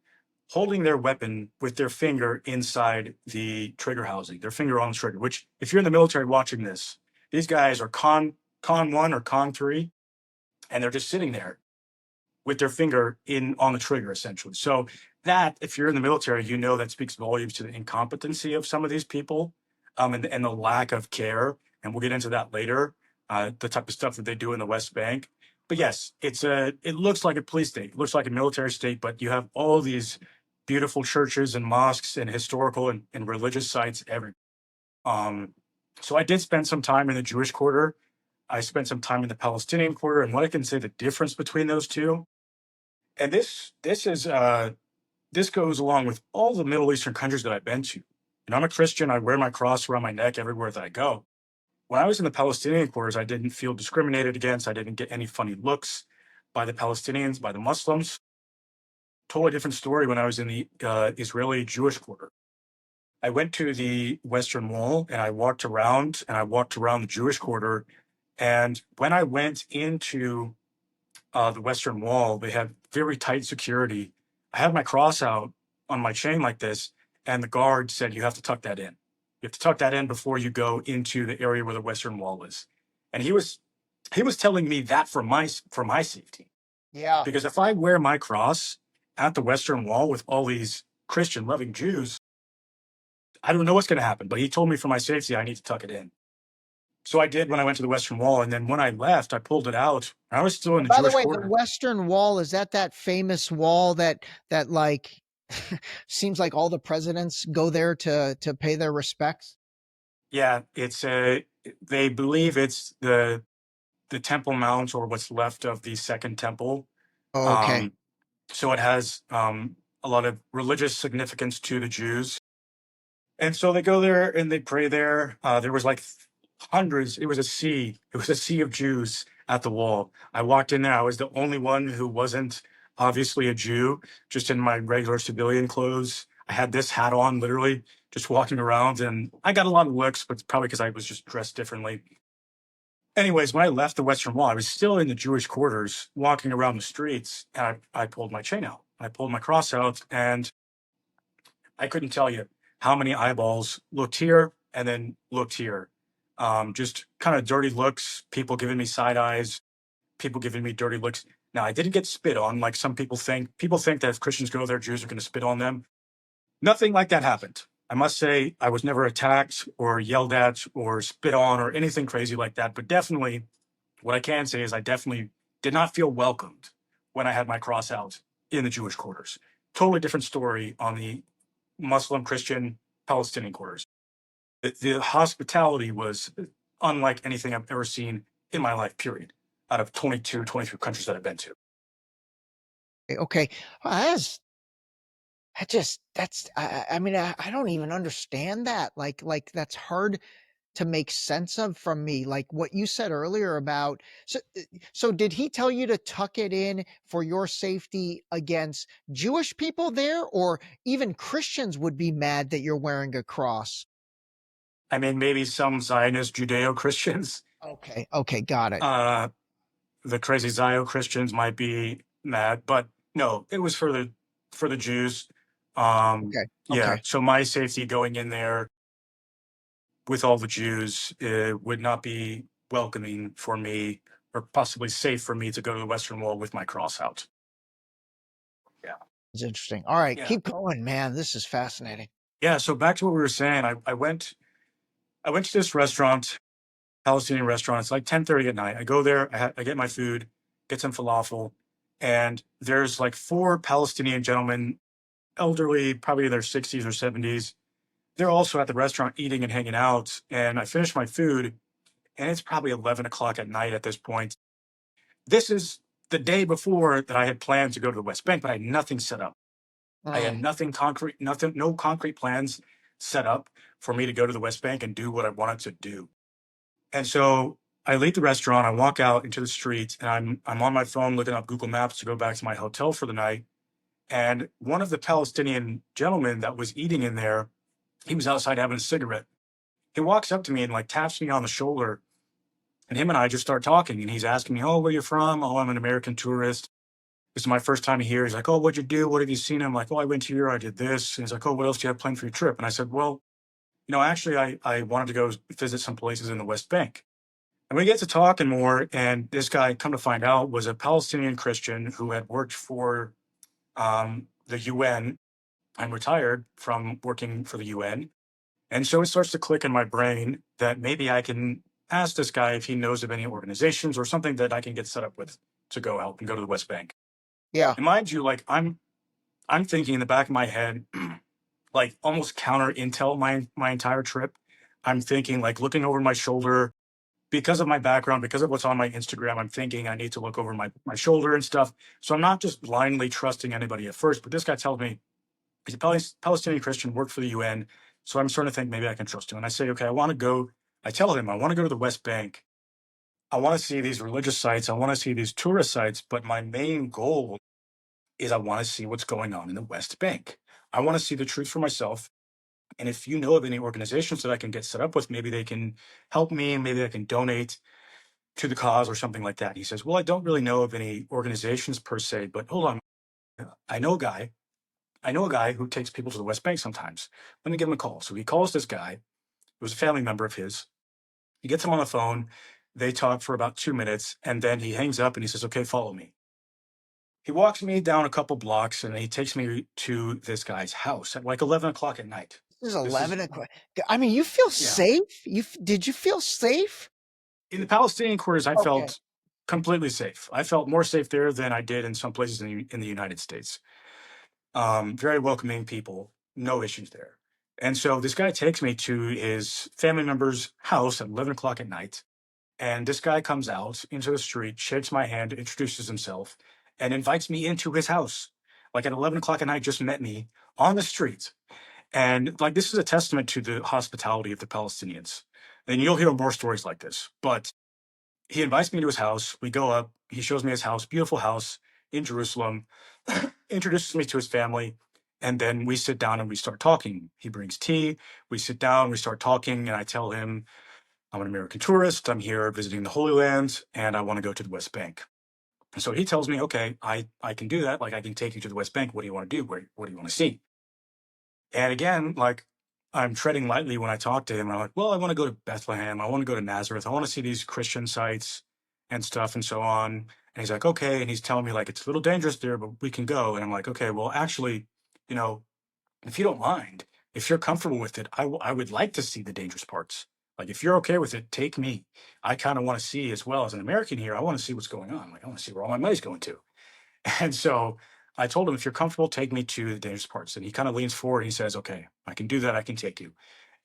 holding their weapon with their finger inside the trigger housing, their finger on the trigger, which if you're in the military watching this, these guys are con one or con three, and they're just sitting there with their finger in on the trigger essentially. So that if you're in the military, that speaks volumes to the incompetency of some of these people, and the lack of care. And we'll get into that later, the type of stuff that they do in the West Bank. but yes, it looks like a police state, it looks like a military state, but you have all these beautiful churches and mosques and historical and religious sites everywhere. Um, so I did spend some time in the Jewish quarter. I spent some time in the Palestinian quarter, and what I can say the difference between those two, and this goes along with all the Middle Eastern countries that I've been to. And I'm a Christian. I wear my cross around my neck everywhere that I go. When I was in the Palestinian quarters, I didn't feel discriminated against. I didn't get any funny looks by the Palestinians, by the Muslims. Totally different story when I was in the Israeli Jewish quarter. I went to the Western Wall and I walked around the Jewish quarter. And when I went into the Western Wall, they had very tight security. I had my cross out on my chain like this, and the guard said, "You have to tuck that in. You have to tuck that in before you go into the area where the Western Wall is." And he was telling me that for my safety, Yeah. because if I wear my cross at the Western Wall with all these Christian loving Jews, I don't know what's going to happen. But he told me for my safety, I need to tuck it in. So I did when I went to the Western Wall, and then when I left, I pulled it out. I was still in the By the Jewish way, quarter. the Western Wall, is that famous wall that like seems like all the presidents go there to pay their respects? Yeah, they believe it's the Temple Mount, or what's left of the Second Temple. Oh, okay. Um, so it has a lot of religious significance to the Jews. And so they go there and they pray there. There was like hundreds. It was a sea. It was a sea of Jews at the wall. I walked in there. I was the only one who wasn't obviously a Jew, just in my regular civilian clothes. I had this hat on, literally, just walking around. And I got a lot of looks, but it's probably because I was just dressed differently. Anyways, when I left the Western Wall, I was still in the Jewish quarters, walking around the streets, and I pulled my chain out. I pulled my cross out, and I couldn't tell you how many eyeballs looked here and then looked here. Just kind of dirty looks, people giving me side eyes, people giving me dirty looks. Now, I didn't get spit on like some people think. People think that if Christians go there, Jews are going to spit on them. Nothing like that happened. I must say, I was never attacked or yelled at or spit on or anything crazy like that. But definitely, what I can say is I definitely did not feel welcomed when I had my cross out in the Jewish quarters. Totally different story on the Muslim, Christian, Palestinian quarters. The hospitality was unlike anything I've ever seen in my life, period, out of 23 countries that I've been to. Okay. Well, I mean, I don't even understand that. Like that's hard to make sense of from me. Like what you said earlier about, so did he tell you to tuck it in for your safety against Jewish people there, or even Christians would be mad that you're wearing a cross? I mean, maybe some Zionist Judeo-Christians, Okay, got it. the crazy Zio Christians might be mad, but no, it was for the Jews. Okay, Yeah, okay. so my safety going in there with all the Jews would not be welcoming for me, or possibly safe for me to go to the Western Wall with my cross out. Yeah. It's interesting. All right, Yeah. keep going, man. This is fascinating. Yeah. So back to what we were saying, I went to this restaurant, Palestinian restaurant. It's like 10:30 at night. I go there, I get my food, get some falafel, and there's like four Palestinian gentlemen, elderly, probably in their 60s or 70s. They're also at the restaurant eating and hanging out. And I finished my food, and it's probably 11 o'clock at night at this point. This is the day before that I had planned to go to the West Bank, but I had nothing set up. I had nothing concrete, no concrete plans set up for me to go to the West Bank and do what I wanted to do. And so I leave the restaurant, I walk out into the street, and I'm on my phone looking up Google Maps to go back to my hotel for the night. And one of the Palestinian gentlemen that was eating in there, he was outside having a cigarette. He walks up to me and like taps me on the shoulder, and him and I just start talking. And he's asking me, "Oh, where you from?" "Oh, I'm an American tourist. This is my first time here." He's like, "Oh, what'd you do? What have you seen?" I'm like, "Oh, I went here, I did this." And he's like, "Oh, what else do you have planned for your trip?" And I said, "Well, actually, I wanted to go visit some places in the West Bank." And we get to talking more, and this guy, come to find out, was a Palestinian Christian who had worked for the UN and retired from working for the UN. And so it starts to click in my brain that maybe I can ask this guy if he knows of any organizations or something that I can get set up with to go help and go to the West Bank. Yeah. And mind you, like I'm thinking in the back of my head, like almost counter intel my entire trip. I'm thinking like looking over my shoulder because of my background, because of what's on my Instagram. I'm thinking I need to look over my shoulder and stuff. So I'm not just blindly trusting anybody at first. But this guy tells me he's a Palestinian Christian, worked for the UN. So I'm starting to think maybe I can trust him. And I say, okay, I want to go. I tell him I want to go to the West Bank. I want to see these religious sites. I want to see these tourist sites. But my main goal is I want to see what's going on in the West Bank. I want to see the truth for myself. And if you know of any organizations that I can get set up with, maybe they can help me, maybe I can donate to the cause or something like that. He says, well, I don't really know of any organizations per se, but hold on. I know a guy. I know a guy who takes people to the West Bank sometimes. Let me give him a call. So he calls this guy. It was a family member of his. He gets him on the phone. They talk for about 2 minutes, and then he hangs up and he says, okay, follow me. He walks me down a couple blocks and he takes me to this guy's house at like 11 o'clock at night. This is 11 o'clock. I mean, you feel safe? Did you feel safe? In the Palestinian quarters, I Okay. felt completely safe. I felt more safe there than I did in some places in the United States. Very welcoming people, no issues there. And so this guy takes me to his family member's house at 11 o'clock at night. And this guy comes out into the street, shakes my hand, introduces himself, and invites me into his house. Like at 11 o'clock at night, just met me on the street. And like this is a testament to the hospitality of the Palestinians. And you'll hear more stories like this. But he invites me to his house. We go up. He shows me his house, beautiful house in Jerusalem, introduces me to his family. And then we sit down and we start talking. He brings tea. We sit down, we start talking. And I tell him, I'm an American tourist. I'm here visiting the Holy Land, and I want to go to the West Bank. And so he tells me, okay, I can do that. Like, I can take you to the West Bank. What do you want to do? What do you want to see? And again, like, I'm treading lightly when I talk to him. And I'm like, well, I want to go to Bethlehem. I want to go to Nazareth. I want to see these Christian sites and stuff and so on. And he's like, okay. And he's telling me, like, it's a little dangerous there, but we can go. And I'm like, okay, well, actually, you know, if you don't mind, if you're comfortable with it, I would like to see the dangerous parts. Like, if you're okay with it, take me. I kind of want to see, as well as an American here, I want to see what's going on. Like, I want to see where all my money's going to. And so I told him, if you're comfortable, take me to the dangerous parts. And he kind of leans forward and he says, okay, I can do that. I can take you.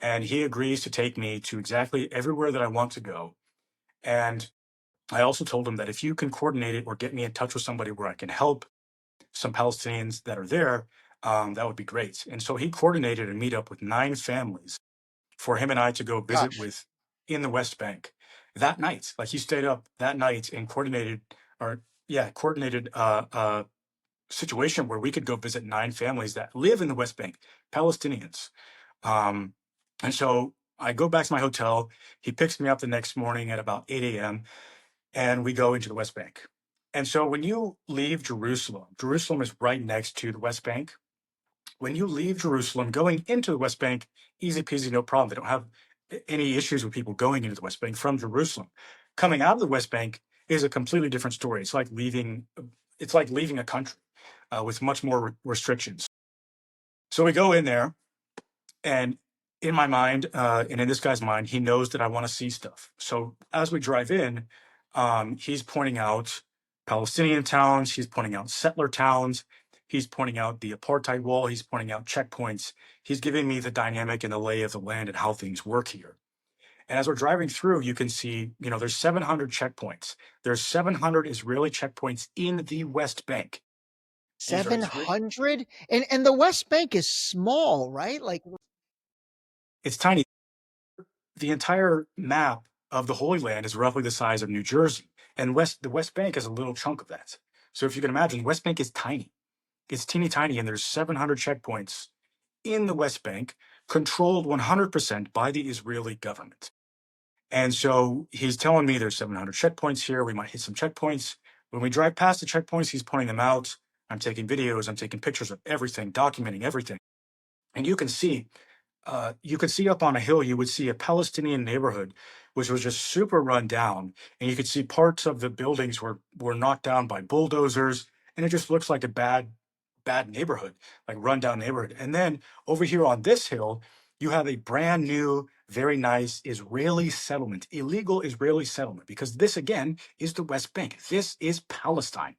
And he agrees to take me to exactly everywhere that I want to go. And I also told him that if you can coordinate it or get me in touch with somebody where I can help some Palestinians that are there, that would be great. And so he coordinated a meetup with 9 families for him and I to go visit with in the West Bank that night. Like, he stayed up that night and coordinated a situation where we could go visit 9 families that live in the West Bank, Palestinians. And so I go back to my hotel. He picks me up the next morning at about 8 a.m. and we go into the West Bank. And so when you leave Jerusalem, Jerusalem is right next to the West Bank. When you leave Jerusalem, going into the West Bank, easy peasy, no problem. They don't have any issues with people going into the West Bank from Jerusalem. Coming out of the West Bank is a completely different story. It's like leaving a country with much more restrictions. So we go in there, and in my mind, and in this guy's mind, he knows that I want to see stuff. So as we drive in, he's pointing out Palestinian towns. He's pointing out settler towns. He's pointing out the apartheid wall. He's pointing out checkpoints. He's giving me the dynamic and the lay of the land and how things work here. And as we're driving through, you can see, there's 700 checkpoints. There's 700 Israeli checkpoints in the West Bank. 700? And the West Bank is small, right? Like, it's tiny. The entire map of the Holy Land is roughly the size of New Jersey. And the West Bank is a little chunk of that. So if you can imagine, West Bank is tiny. It's teeny tiny, and there's 700 checkpoints in the West Bank, controlled 100% by the Israeli government. And so he's telling me there's 700 checkpoints here. We might hit some checkpoints. When we drive past the checkpoints, he's pointing them out. I'm taking videos. I'm taking pictures of everything, documenting everything. And you can see up on a hill, you would see a Palestinian neighborhood, which was just super run down. And you could see parts of the buildings were knocked down by bulldozers. And it just looks like a bad neighborhood, like run down neighborhood. And then over here on this hill, you have a brand new, very nice Israeli settlement, illegal Israeli settlement, because this, again, is the West Bank. This is Palestine.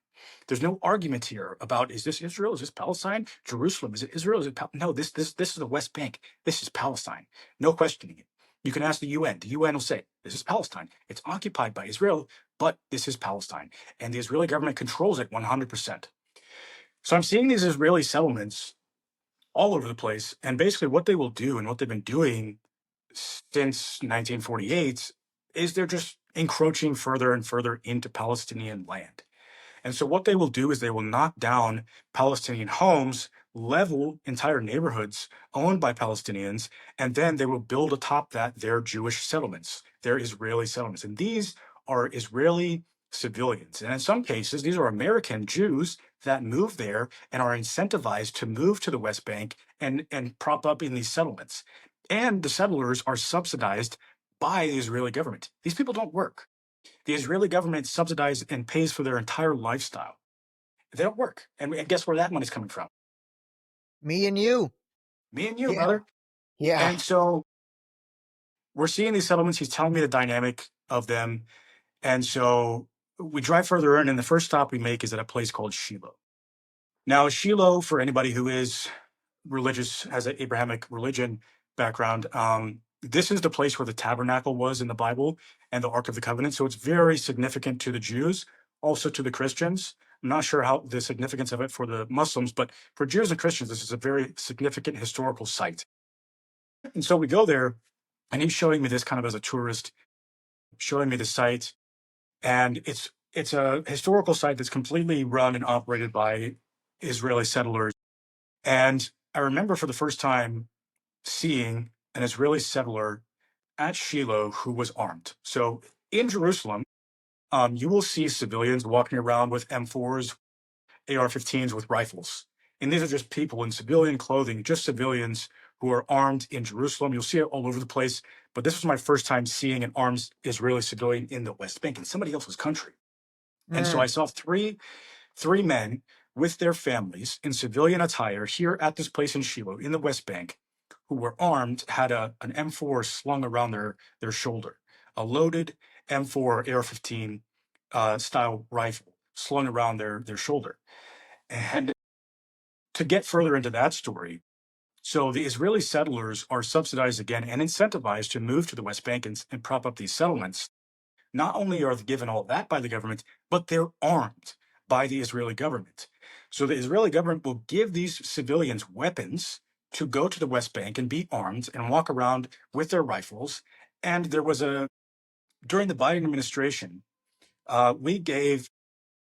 There's no argument here about, is this Israel? Is this Palestine? Jerusalem? Is it Israel? Is it no? This is the West Bank. This is Palestine. No questioning it. You can ask the UN. The UN will say, this is Palestine. It's occupied by Israel, but this is Palestine. And the Israeli government controls it 100%. So I'm seeing these Israeli settlements all over the place. And basically what they will do and what they've been doing since 1948 is they're just encroaching further and further into Palestinian land. And so what they will do is they will knock down Palestinian homes, level entire neighborhoods owned by Palestinians, and then they will build atop that their Jewish settlements, their Israeli settlements. And these are Israeli civilians. And in some cases, these are American Jews that move there and are incentivized to move to the West Bank and prop up in these settlements. And the settlers are subsidized by the Israeli government. These people don't work. The Israeli government subsidizes and pays for their entire lifestyle. They don't work. And guess where that money's coming from? Me and you. Me and you, Yeah. brother. Yeah. And so we're seeing these settlements. He's telling me the dynamic of them. And so we drive further in, and the first stop we make is at a place called Shiloh. Now, Shiloh, for anybody who is religious, has an Abrahamic religion background, this is the place where the tabernacle was in the Bible and the Ark of the Covenant. So it's very significant to the Jews, also to the Christians. I'm not sure how the significance of it for the Muslims, but for Jews and Christians, this is a very significant historical site. And so we go there, and he's showing me this kind of as a tourist, showing me the site. And it's a historical site that's completely run and operated by Israeli settlers. And I remember for the first time seeing an Israeli settler at Shiloh who was armed. So in Jerusalem, you will see civilians walking around with M4s, AR-15s with rifles. And these are just people in civilian clothing, just civilians who are armed in Jerusalem. You'll see it all over the place. But this was my first time seeing an armed Israeli civilian in the West Bank in somebody else's country. And so I saw three men with their families in civilian attire here at this place in Shiloh in the West Bank, who were armed, had an M4 slung around their shoulder, a loaded M4 AR-15 style rifle slung around their shoulder. And to get further into that story, so the Israeli settlers are subsidized again and incentivized to move to the West Bank and prop up these settlements. Not only are they given all that by the government, but they're armed by the Israeli government. So the Israeli government will give these civilians weapons to go to the West Bank and be armed and walk around with their rifles. And there was during the Biden administration, we give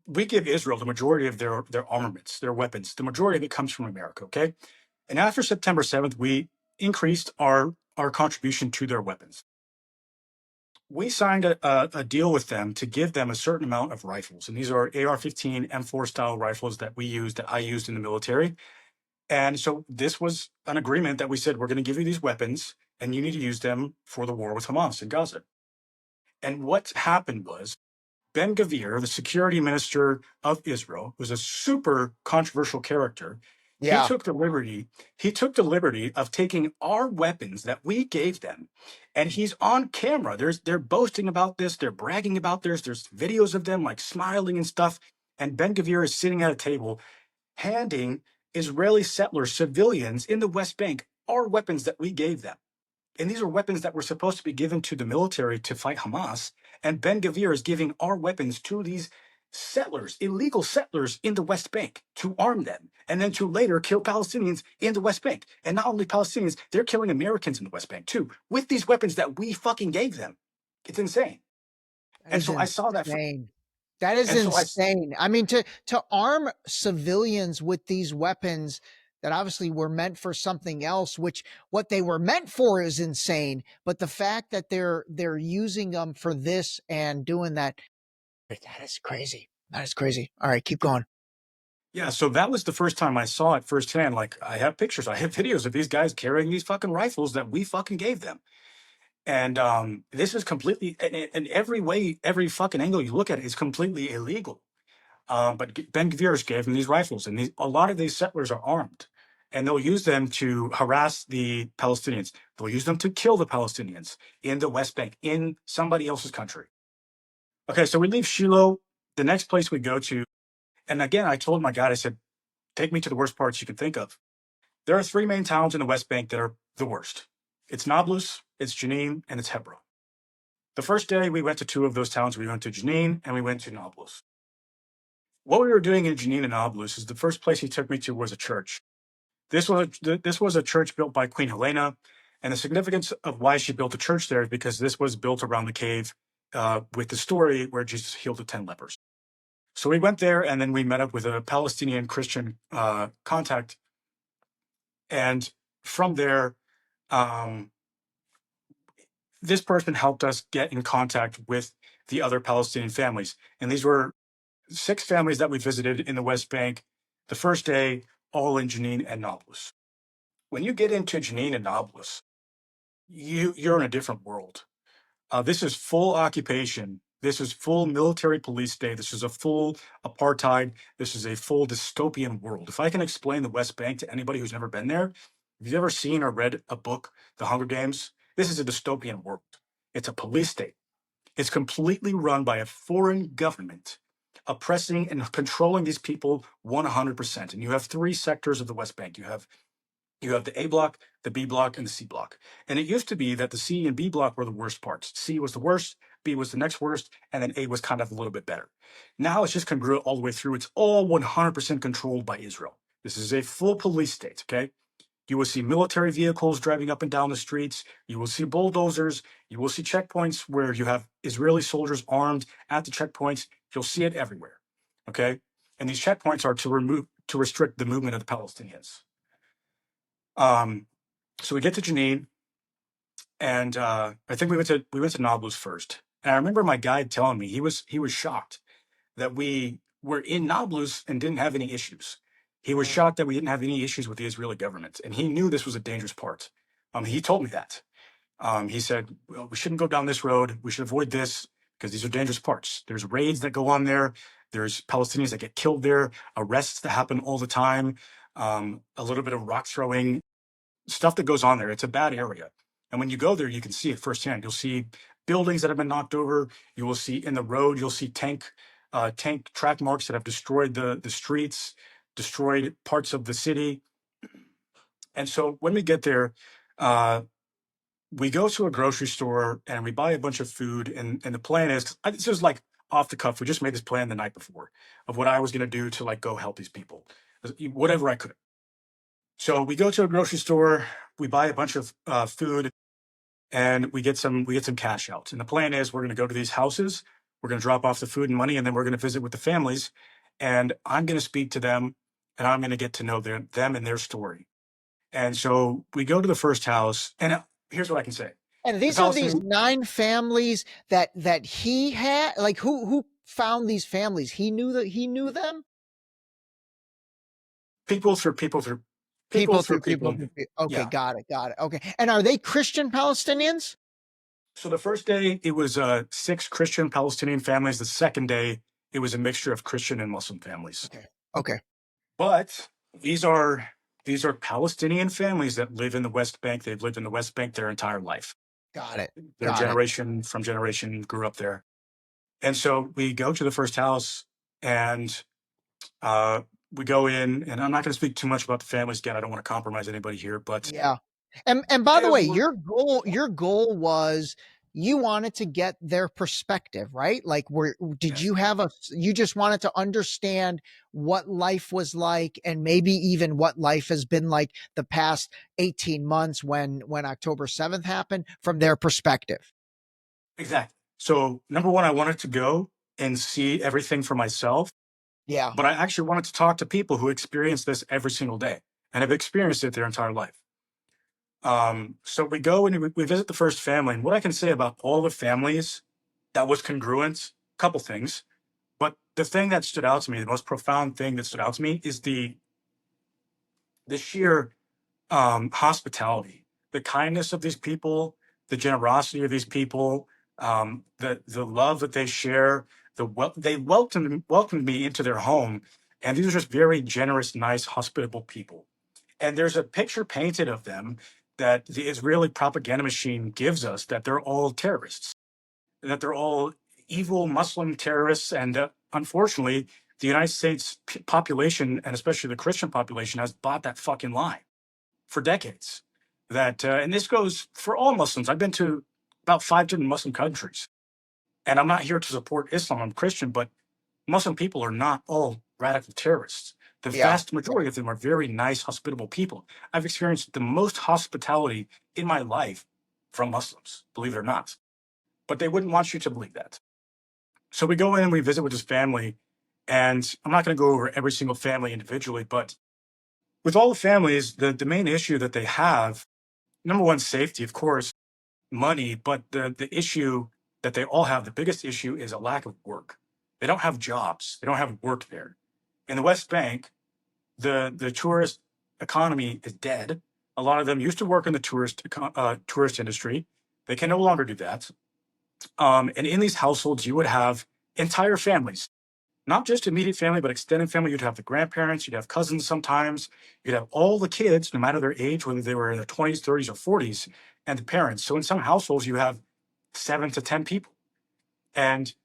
Israel the majority of their armaments, their weapons. The majority of it comes from America, okay? And after September 7th, we increased our contribution to their weapons. We signed a deal with them to give them a certain amount of rifles. And these are AR-15 M4 style rifles that I used in the military. And so this was an agreement that we said, we're going to give you these weapons and you need to use them for the war with Hamas in Gaza. And what happened was Ben-Gvir, the security minister of Israel, was a super controversial character. Yeah. He took the liberty of taking our weapons that we gave them, and he's on camera. They're boasting about this. They're bragging about this. There's videos of them like smiling and stuff. And Ben-Gvir is sitting at a table handing Israeli settlers, civilians in the West Bank, our weapons that we gave them. And these are weapons that were supposed to be given to the military to fight Hamas. And Ben-Gvir is giving our weapons to these settlers, illegal settlers in the West Bank, to arm them and then to later kill Palestinians in the West Bank. And not only Palestinians, they're killing Americans in the West Bank too, with these weapons that we fucking gave them. It's insane. And so I saw that. That is insane. I mean, to arm civilians with these weapons that obviously were meant for something else, which what they were meant for is insane. But the fact that they're using them for this and doing that is crazy. That is crazy. All right, keep going. Yeah, so that was the first time I saw it firsthand. Like, I have pictures, I have videos of these guys carrying these fucking rifles that we fucking gave them. And this is completely, in every way, every fucking angle you look at it is completely illegal. But Ben-Gvir gave them these rifles, and a lot of these settlers are armed. and they'll use them to harass the Palestinians. They'll use them to kill the Palestinians in the West Bank, in somebody else's country. Okay, so we leave Shiloh. The next place we go to, and again, I told my guide, I said, take me to the worst parts you can think of. There are three main towns in the West Bank that are the worst. It's Nablus, it's Jenin, and it's Hebron. The first day we went to two of those towns. We went to Jenin and we went to Nablus. What we were doing in Jenin and Nablus is the first place he took me to was a church. This was a church built by Queen Helena, and the significance of why she built a church there is because this was built around the cave with the story where Jesus healed the 10 lepers. So we went there, and then we met up with a Palestinian Christian contact, and from there, this person helped us get in contact with the other Palestinian families, and these were 6 families that we visited in the West Bank the first day, all in Jenin and Nablus. When you get into Jenin and Nablus, you're in a different world. This is full occupation. This is full military police state. This is a full apartheid. This is a full dystopian world. If I can explain the West Bank to anybody who's never been there, if you've ever seen or read a book, The Hunger Games, this is a dystopian world. It's a police state. It's completely run by a foreign government, oppressing and controlling these people 100%. And you have 3 sectors of the West Bank. You have the A block, the B block, and the C block. And it used to be that the C and B block were the worst parts. C was the worst, B was the next worst, and then A was kind of a little bit better. Now it's just congruent all the way through. It's all 100% controlled by Israel. This is a full police state, okay? You will see military vehicles driving up and down the streets. You will see bulldozers. You will see checkpoints where you have Israeli soldiers armed at the checkpoints. You'll see it everywhere, okay? And these checkpoints are to restrict the movement of the Palestinians. So we get to Jenin, and I think we went to Nablus first. And I remember my guide telling me he was shocked that we were in Nablus and didn't have any issues. He was shocked that we didn't have any issues with the Israeli government, and he knew this was a dangerous part. He told me that. He said, well, we shouldn't go down this road. We should avoid this because these are dangerous parts. There's raids that go on there. There's Palestinians that get killed there, arrests that happen all the time, a little bit of rock throwing, stuff that goes on there. It's a bad area. And when you go there, you can see it firsthand. You'll see buildings that have been knocked over. You will see in the road, you'll see tank track marks that have destroyed the streets, destroyed parts of the city. And so when we get there, we go to a grocery store and we buy a bunch of food. And the plan is, this is like off the cuff. We just made this plan the night before of what I was going to do to like go help these people, whatever I could. So we go to a grocery store, we buy a bunch of food, and we get some cash out. And the plan is we're going to go to these houses, we're going to drop off the food and money, and then we're going to visit with the families. And I'm going to speak to them, and I'm going to get to know them and their story. And so we go to the first house, and here's what I can say. And these are these 9 families that he had. Like who found these families? He knew them. People through people. Okay, yeah. Got it. Okay. And are they Christian Palestinians? So the first day it was 6 Christian Palestinian families. The second day it was a mixture of Christian and Muslim families. Okay. But these are Palestinian families that live in the West Bank. They've lived in the West Bank their entire life. Got it. Their generation from generation grew up there. And so we go to the first house, and we go in, and I'm not going to speak too much about the families again. I don't want to compromise anybody here, but yeah. And by the way, your goal was you wanted to get their perspective, right? Like, you just wanted to understand what life was like, and maybe even what life has been like the past 18 months when October 7th happened from their perspective. Exactly. So number one, I wanted to go and see everything for myself. Yeah. But I actually wanted to talk to people who experience this every single day and have experienced it their entire life. So we go and we visit the first family. And what I can say about all the families that was congruent, a couple things. But the thing that stood out to me, the most profound thing that stood out to me is the sheer hospitality, the kindness of these people, the generosity of these people, the love that they share. They welcomed me into their home, and these are just very generous, nice, hospitable people. And there's a picture painted of them that the Israeli propaganda machine gives us, that they're all terrorists, that they're all evil Muslim terrorists. And unfortunately, the United States population, and especially the Christian population, has bought that fucking lie for decades. That and this goes for all Muslims. I've been to about 5 different Muslim countries, and I'm not here to support Islam. I'm Christian, but Muslim people are not all radical terrorists. The vast majority of them are very nice, hospitable people. I've experienced the most hospitality in my life from Muslims, believe it or not. But they wouldn't want you to believe that. So we go in and we visit with this family, and I'm not going to go over every single family individually, but with all the families, the main issue that they have, number one, safety, of course, money, but the issue that they all have, the biggest issue is a lack of work. They don't have jobs. They don't have work there. In the West Bank, the tourist economy is dead. A lot of them used to work in the tourist industry. They can no longer do that. And in these households, you would have entire families, not just immediate family, but extended family. You'd have the grandparents, you'd have cousins sometimes, you'd have all the kids, no matter their age, whether they were in their 20s, 30s, or 40s, and the parents. So in some households, you have 7 to 10 people. And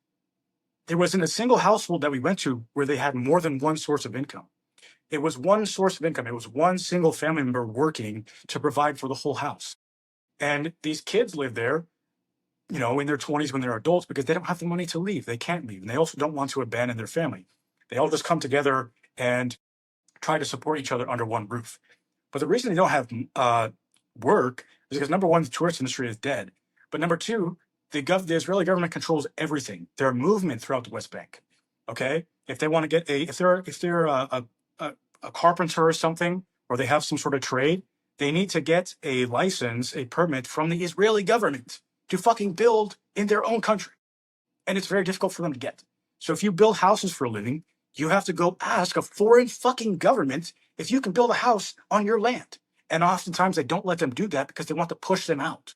there wasn't a single household that we went to where they had more than one source of income. It was one source of income. It was one single family member working to provide for the whole house. And these kids live there, in their 20s when they're adults, because they don't have the money to leave. They can't leave. And they also don't want to abandon their family. They all just come together and try to support each other under one roof. But the reason they don't have work is because, number one, the tourist industry is dead. But number two, the Israeli government controls everything. Their movement throughout the West Bank. Okay, if they want to get if they're a carpenter or something, or they have some sort of trade, they need to get a license, a permit from the Israeli government to fucking build in their own country. And it's very difficult for them to get. So if you build houses for a living, you have to go ask a foreign fucking government if you can build a house on your land. And oftentimes they don't let them do that because they want to push them out.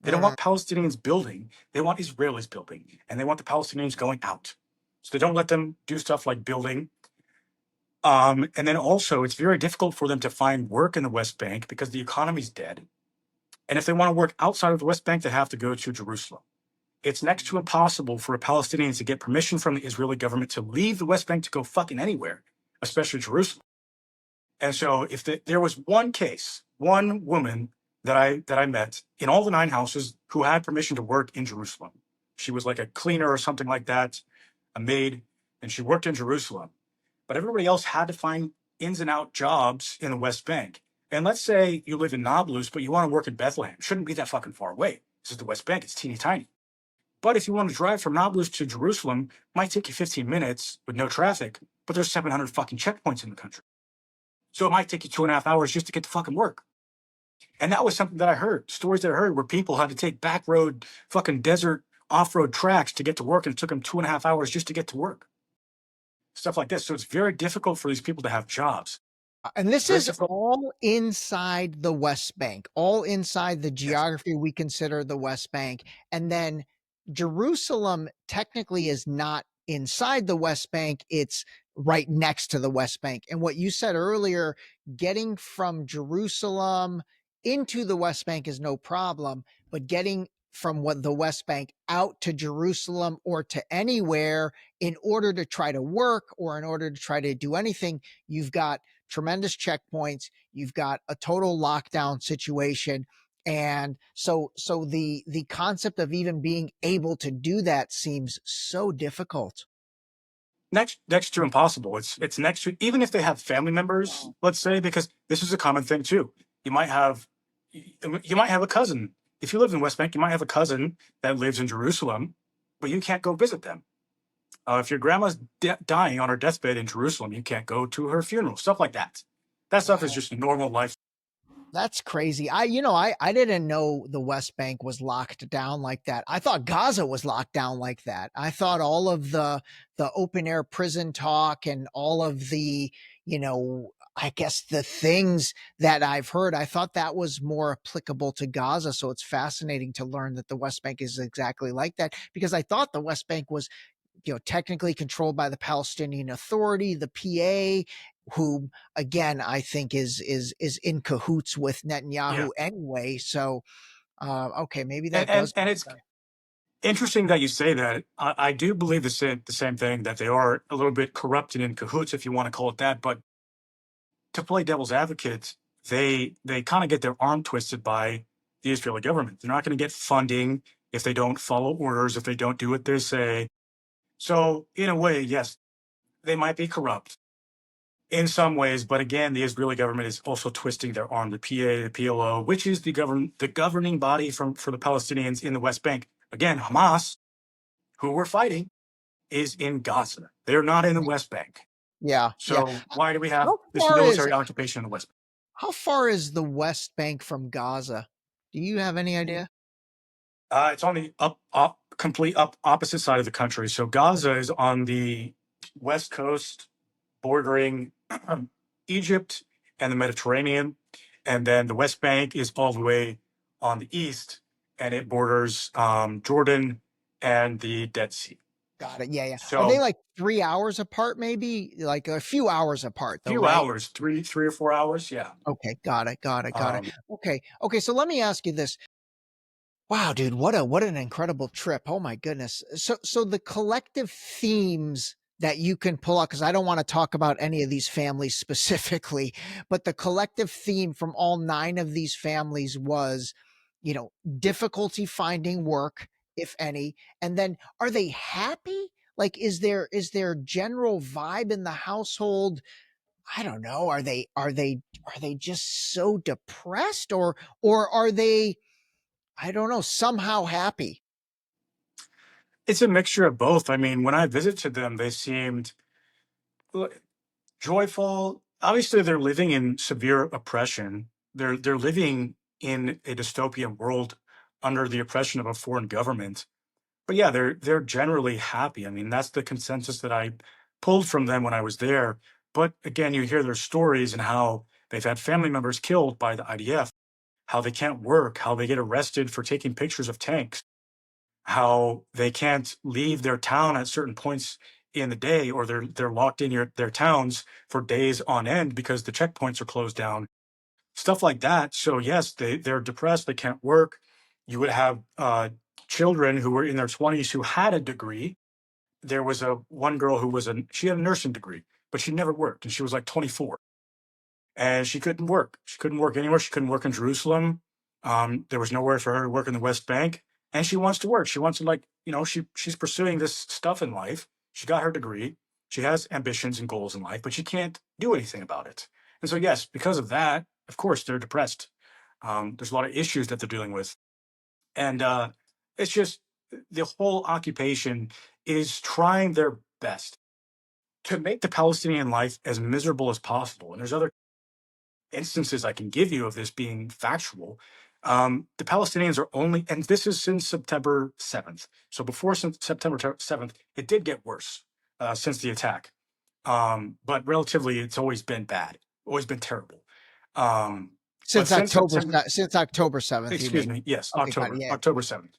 They don't want Palestinians building. They want Israelis building. And they want the Palestinians going out. So they don't let them do stuff like building. And then also, it's very difficult for them to find work in the West Bank because the economy's dead. And if they want to work outside of the West Bank, they have to go to Jerusalem. It's next to impossible for a Palestinian to get permission from the Israeli government to leave the West Bank to go fucking anywhere, especially Jerusalem. And so if there was one case, one woman that I met in all the 9 houses who had permission to work in Jerusalem. She was like a cleaner or something like that, a maid, and she worked in Jerusalem. But everybody else had to find ins and out jobs in the West Bank. And let's say you live in Nablus, but you want to work in Bethlehem. Shouldn't be that fucking far away. This is the West Bank. It's teeny tiny. But if you want to drive from Nablus to Jerusalem, it might take you 15 minutes with no traffic, but there's 700 fucking checkpoints in the country. So it might take you 2.5 hours just to get to fucking work. And that was something that I heard. Stories that I heard where people had to take back road, fucking desert, off-road tracks to get to work, and it took them 2.5 hours just to get to work. Stuff like this. So it's very difficult for these people to have jobs. And this is all inside the West Bank, all inside the geography we consider the West Bank. And then Jerusalem technically is not inside the West Bank. It's right next to the West Bank. And what you said earlier, getting from Jerusalem into the West Bank is no problem, but getting from the West Bank out to Jerusalem or to anywhere in order to try to work or in order to try to do anything, you've got tremendous checkpoints. You've got a total lockdown situation. And so the concept of even being able to do that seems so difficult. Next to impossible. It's next to, even if they have family members, let's say, because this is a common thing too. You might have a cousin. If you live in West Bank, you might have a cousin that lives in Jerusalem, but you can't go visit them. If your grandma's dying on her deathbed in Jerusalem, you can't go to her funeral, stuff like that. That stuff is just normal life. That's crazy. I didn't know the West Bank was locked down like that. I thought Gaza was locked down like that. I thought all of the open air prison talk and all of the, I guess the things that I've heard, I thought that was more applicable to Gaza. So it's fascinating to learn that the West Bank is exactly like that, because I thought the West Bank was, technically controlled by the Palestinian Authority, the PA, who again I think is in cahoots with Yeah. Netanyahu anyway. So okay, maybe And that does and make it's sense. interesting that you say that. I do believe the same thing, that they are a little bit corrupt and in cahoots, if you want to call it that. But to play devil's advocate, they kind of get their arm twisted by the Israeli government. They're not going to get funding if they don't follow orders, if they don't do what they say. So in a way, yes, they might be corrupt in some ways, but again, the Israeli government is also twisting their arm. The PA, the PLO, which is the governing body for the Palestinians in the West Bank. Again, Hamas, who we're fighting, is in Gaza. They're not in the West Bank. Yeah, yeah. So why do we have How this far is military occupation in the West Bank? how far is the West Bank from Gaza? Do you have any idea? It's on the complete opposite side of the country. So Gaza is on the west coast, bordering Egypt and the Mediterranean, and then the West Bank is all the way on the east, and it borders Jordan and the Dead Sea. Got it. Yeah, yeah. Are they So like 3 hours apart? Maybe like a few hours apart, though, few right? hours, three or 4 hours, yeah. Okay, got it, got it, got it. Um, Okay, okay. So let me ask you this. Wow, dude, what an incredible trip. Oh my goodness. So the collective themes that you can pull out, because I don't want to talk about any of these families specifically, but the collective theme from all 9 of these families was, difficulty finding work, if any. And then are they happy? Like, is there general vibe in the household? I don't know. Are they just so depressed, or are they, I don't know, somehow happy? it's a mixture of both. I mean, when I visited them, they seemed joyful. Obviously, they're living in severe oppression. They're living in a dystopian world under the oppression of a foreign government. But yeah, they're generally happy. I mean, that's the consensus that I pulled from them when I was there. But again, you hear their stories and how they've had family members killed by the IDF, how they can't work, how they get arrested for taking pictures of tanks, how they can't leave their town at certain points in the day, or they're locked in their towns for days on end because the checkpoints are closed down, stuff like that. So yes, they're depressed, they can't work. You would have children who were in their 20s who had a degree. There was a one girl who she had a nursing degree, but she never worked, and she was like 24, and she couldn't work. She couldn't work anywhere. She couldn't work in Jerusalem. There was nowhere for her to work in the West Bank, and she wants to work. She wants to, like, she's pursuing this stuff in life. She got her degree. She has ambitions and goals in life, but she can't do anything about it. And so, yes, because of that, of course, they're depressed. There's a lot of issues that they're dealing with, and it's just the whole occupation is trying their best to make the Palestinian life as miserable as possible. And there's other instances I can give you of this being factual. The Palestinians are only, and this is since September 7th. So before September 7th, it did get worse since the attack. But relatively, it's always been bad, always been terrible. But Since October 7th, you excuse mean? me, yes, Okay, got it. Yeah. October 7th.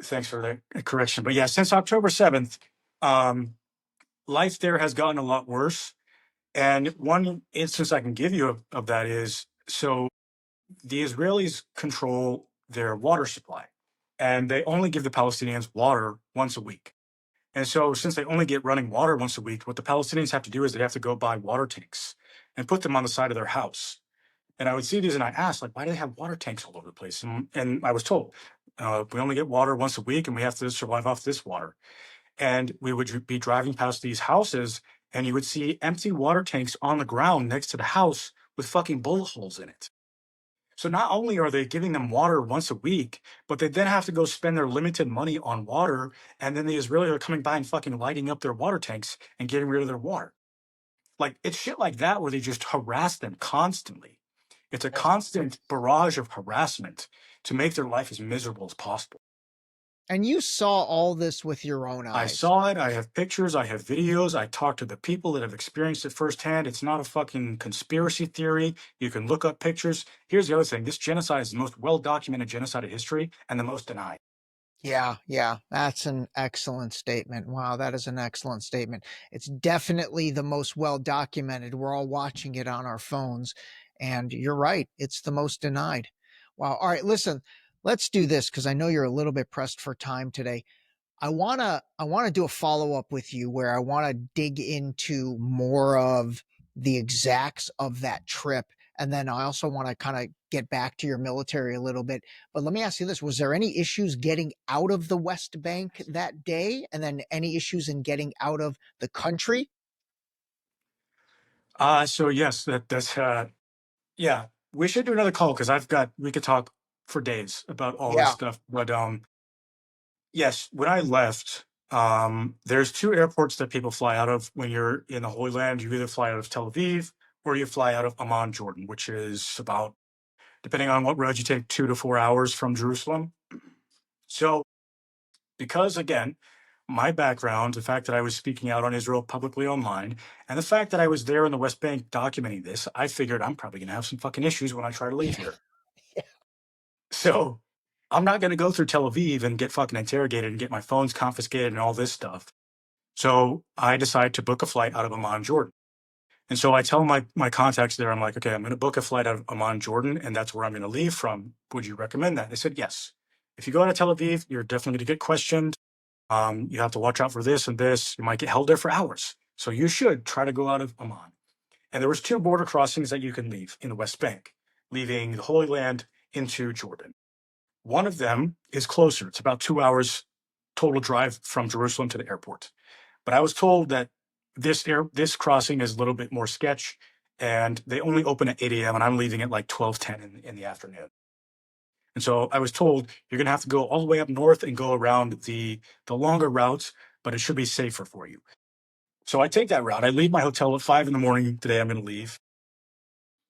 Thanks for the correction. But yeah, since October 7th, life there has gotten a lot worse. And one instance I can give you of that is, so the Israelis control their water supply, and they only give the Palestinians water once a week. And so, since they only get running water once a week, what the Palestinians have to do is they have to go buy water tanks and put them on the side of their house. And I would see these and I asked, like, why do they have water tanks all over the place? And I was told, we only get water once a week and we have to survive off this water. And we would be driving past these houses and you would see empty water tanks on the ground next to the house with fucking bullet holes in it. So not only are they giving them water once a week, but they then have to go spend their limited money on water. And then the Israelis are coming by and fucking lighting up their water tanks and getting rid of their water. Like, it's shit like that where they just harass them constantly. It's a constant barrage of harassment to make their life as miserable as possible. And you saw all this with your own I eyes. saw it. I have pictures. I have videos. I talked to the people that have experienced it firsthand. It's not a fucking conspiracy theory. You can look up pictures. Here's the other thing. This genocide is the most well-documented genocide in history and the most denied. Yeah, that's an excellent statement. Wow, that is an excellent statement. It's definitely the most well documented. We're all watching it on our phones, and you're right, it's the most denied. Wow. All right, listen, let's do this because I know you're a little bit pressed for time today. I wanna do a follow-up with you where I wanna dig into more of the exacts of that trip, and then I also wanna kinda get back to your military a little bit. But let me ask you this, was there any issues getting out of the West Bank that day? And then any issues in getting out of the country? So yes, that's yeah. We should do another call because we could talk for days about all this Yeah. stuff. But yes, when I left, there's two airports that people fly out of when you're in the Holy Land. You either fly out of Tel Aviv or you fly out of Amman, Jordan, which is about, depending on what road you take, 2 to 4 hours from Jerusalem. So, because again, my background, the fact that I was speaking out on Israel publicly online, and the fact that I was there in the West Bank documenting this, I figured I'm probably going to have some fucking issues when I try to leave here. So I'm not going to go through Tel Aviv and get fucking interrogated and get my phones confiscated and all this stuff. So I decide to book a flight out of Amman, Jordan. And so I tell my contacts there, I'm like, okay, I'm going to book a flight out of Amman, Jordan, and that's where I'm going to leave from. Would you recommend that? They said, yes. If you go to Tel Aviv, you're definitely going to get questioned. You have to watch out for this and this. You might get held there for hours. So you should try to go out of Amman. And there was two border crossings that you can leave in the West Bank, leaving the Holy Land into Jordan. One of them is closer. It's about 2 hours total drive from Jerusalem to the airport. But I was told that this crossing is a little bit more sketch, and they only open at 8 a.m. and I'm leaving at like 12:10 in the afternoon. And so I was told you're going to have to go all the way up north and go around the longer routes, but it should be safer for you. So I take that route. I leave my hotel at 5 in the morning today. I'm going to leave.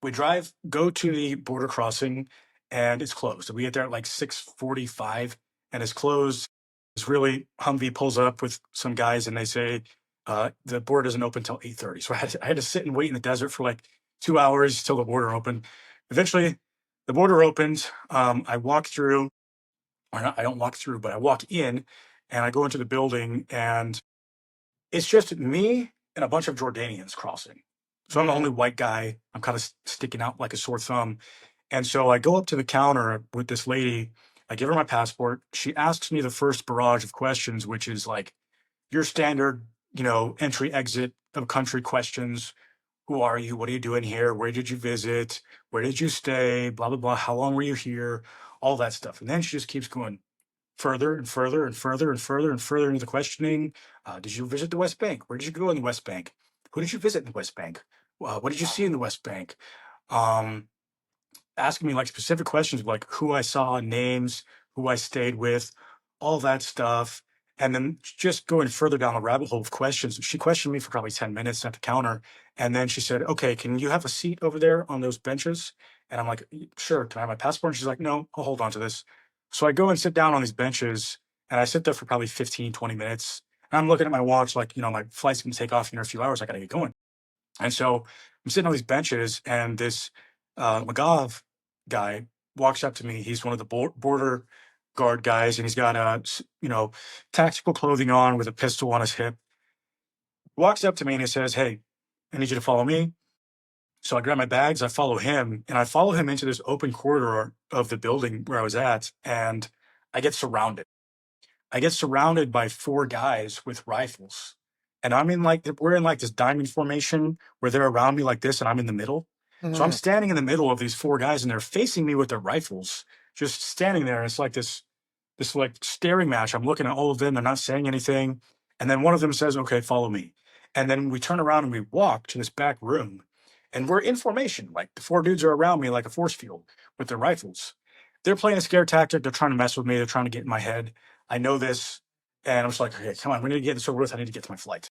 We go to the border crossing, and it's closed. We get there at like 6:45, and it's closed. This really Humvee pulls up with some guys, and they say the border doesn't open until 8:30. So I had to sit and wait in the desert for like 2 hours till the border opened. Eventually, the border opened. I walk through, or not, I don't walk through, but I walk in, and I go into the building, and it's just me and a bunch of Jordanians crossing. So I'm the only white guy. I'm kind of sticking out like a sore thumb. And so I go up to the counter with this lady. I give her my passport. She asks me the first barrage of questions, which is like your standard, entry exit of country questions. Who are you? What are you doing here? Where did you visit? Where did you stay? Blah, blah, blah. How long were you here? All that stuff. And then she just keeps going further and further and further and further and further into the questioning. Did you visit the West Bank? Where did you go in the West Bank? Who did you visit in the West Bank? What did you see in the West Bank? Um, Asking me like specific questions like who I saw, names, who I stayed with, all that stuff. And then just going further down the rabbit hole of questions. She questioned me for probably 10 minutes at the counter. And then she said, okay, can you have a seat over there on those benches? And I'm like, sure, can I have my passport? And she's like, no, I'll hold on to this. So I go and sit down on these benches, and I sit there for probably 15, 20 minutes. And I'm looking at my watch, like, my flight's going to take off in a few hours. I got to get going. And so I'm sitting on these benches, and this Magav guy walks up to me. He's one of the border guard guys, and he's got tactical clothing on with a pistol on his hip. Walks up to me and he says, "Hey, I need you to follow me." So I grab my bags, I follow him, and I follow him into this open corridor of the building where I was at, and I get surrounded. I get surrounded by four guys with rifles. And we're in like this diamond formation where they're around me like this, and I'm in the middle. So I'm Mhm. standing in the middle of these four guys, and they're facing me with their rifles, just standing there. It's like this like staring match. I'm looking at all of them. They're not saying anything. And then one of them says, okay, follow me. And then we turn around and we walk to this back room, and we're in formation. Like the four dudes are around me like a force field with their rifles. They're playing a scare tactic. They're trying to mess with me. They're trying to get in my head. I know this. And I'm just like, okay, come on, we need to get this over with. I need to get to my flight.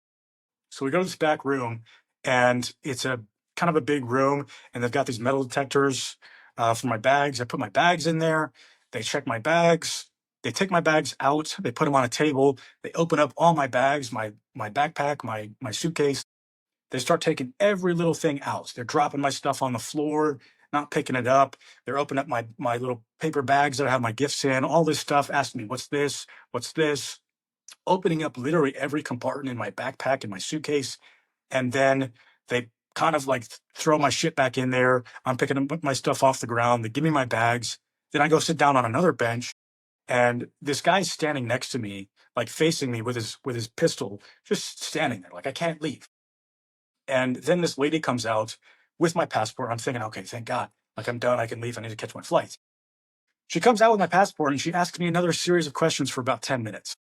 So we go to this back room, and it's a kind of a big room, and they've got these metal detectors for my bags. I put my bags in there. They check my bags. They take my bags out. They put them on a table. They open up all my bags, my backpack, my suitcase. They start taking every little thing out. They're dropping my stuff on the floor. not picking it up. They're opening up my little paper bags that I have my gifts in, all this stuff, asking me, what's this? What's this? Opening up literally every compartment in my backpack and my suitcase. And then they kind of like throw my shit back in there. I'm picking up my stuff off the ground. They give me my bags. Then I go sit down on another bench. And this guy's standing next to me, like facing me with his pistol, just standing there, like I can't leave. And then this lady comes out with my passport. I'm thinking, okay, thank God. Like I'm done. I can leave. I need to catch my flight. She comes out with my passport and she asks me another series of questions for about 10 minutes.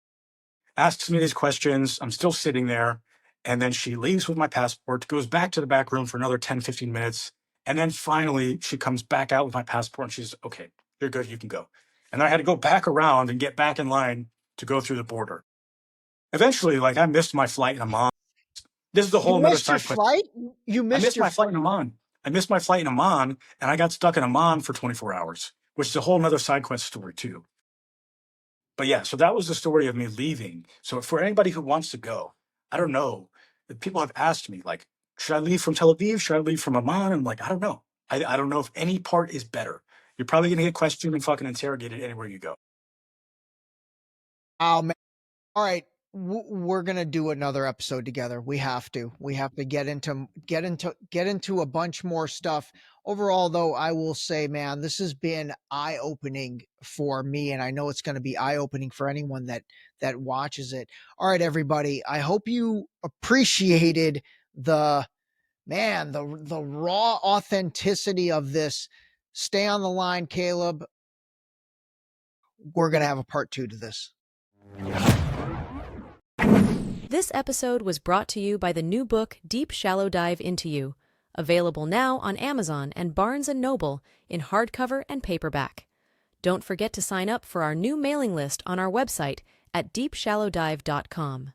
Asks me these questions. I'm still sitting there. And then she leaves with my passport, goes back to the back room for another 10, 15 minutes. And then finally she comes back out with my passport and she's, okay, you're good. You can go. And I had to go back around and get back in line to go through the border. Eventually, like I missed my flight in Amman. This is the whole You missed your flight? You I missed missed your my flight in Amman. I missed my flight in Amman, and I got stuck in Amman for 24 hours, which is a whole nother side quest story too. But yeah, so that was the story of me leaving. So for anybody who wants to go, I don't know. People have asked me, like, should I leave from Tel Aviv? Should I leave from Amman? I'm like, I don't know. I don't know if any part is better. You're probably going to get questioned and fucking interrogated anywhere you go. Oh, man. All right. We're going to do another episode together. We have to get into a bunch more stuff. Overall, though, I will say, man, this has been eye-opening for me, and I know it's going to be eye-opening for anyone that watches it. All right, everybody. I hope you appreciated the raw authenticity of this. Stay on the line, Caleb. We're going to have a part 2 to this. This episode was brought to you by the new book, Deep Shallow Dive Into You, available now on Amazon and Barnes & Noble in hardcover and paperback. Don't forget to sign up for our new mailing list on our website at deepshallowdive.com.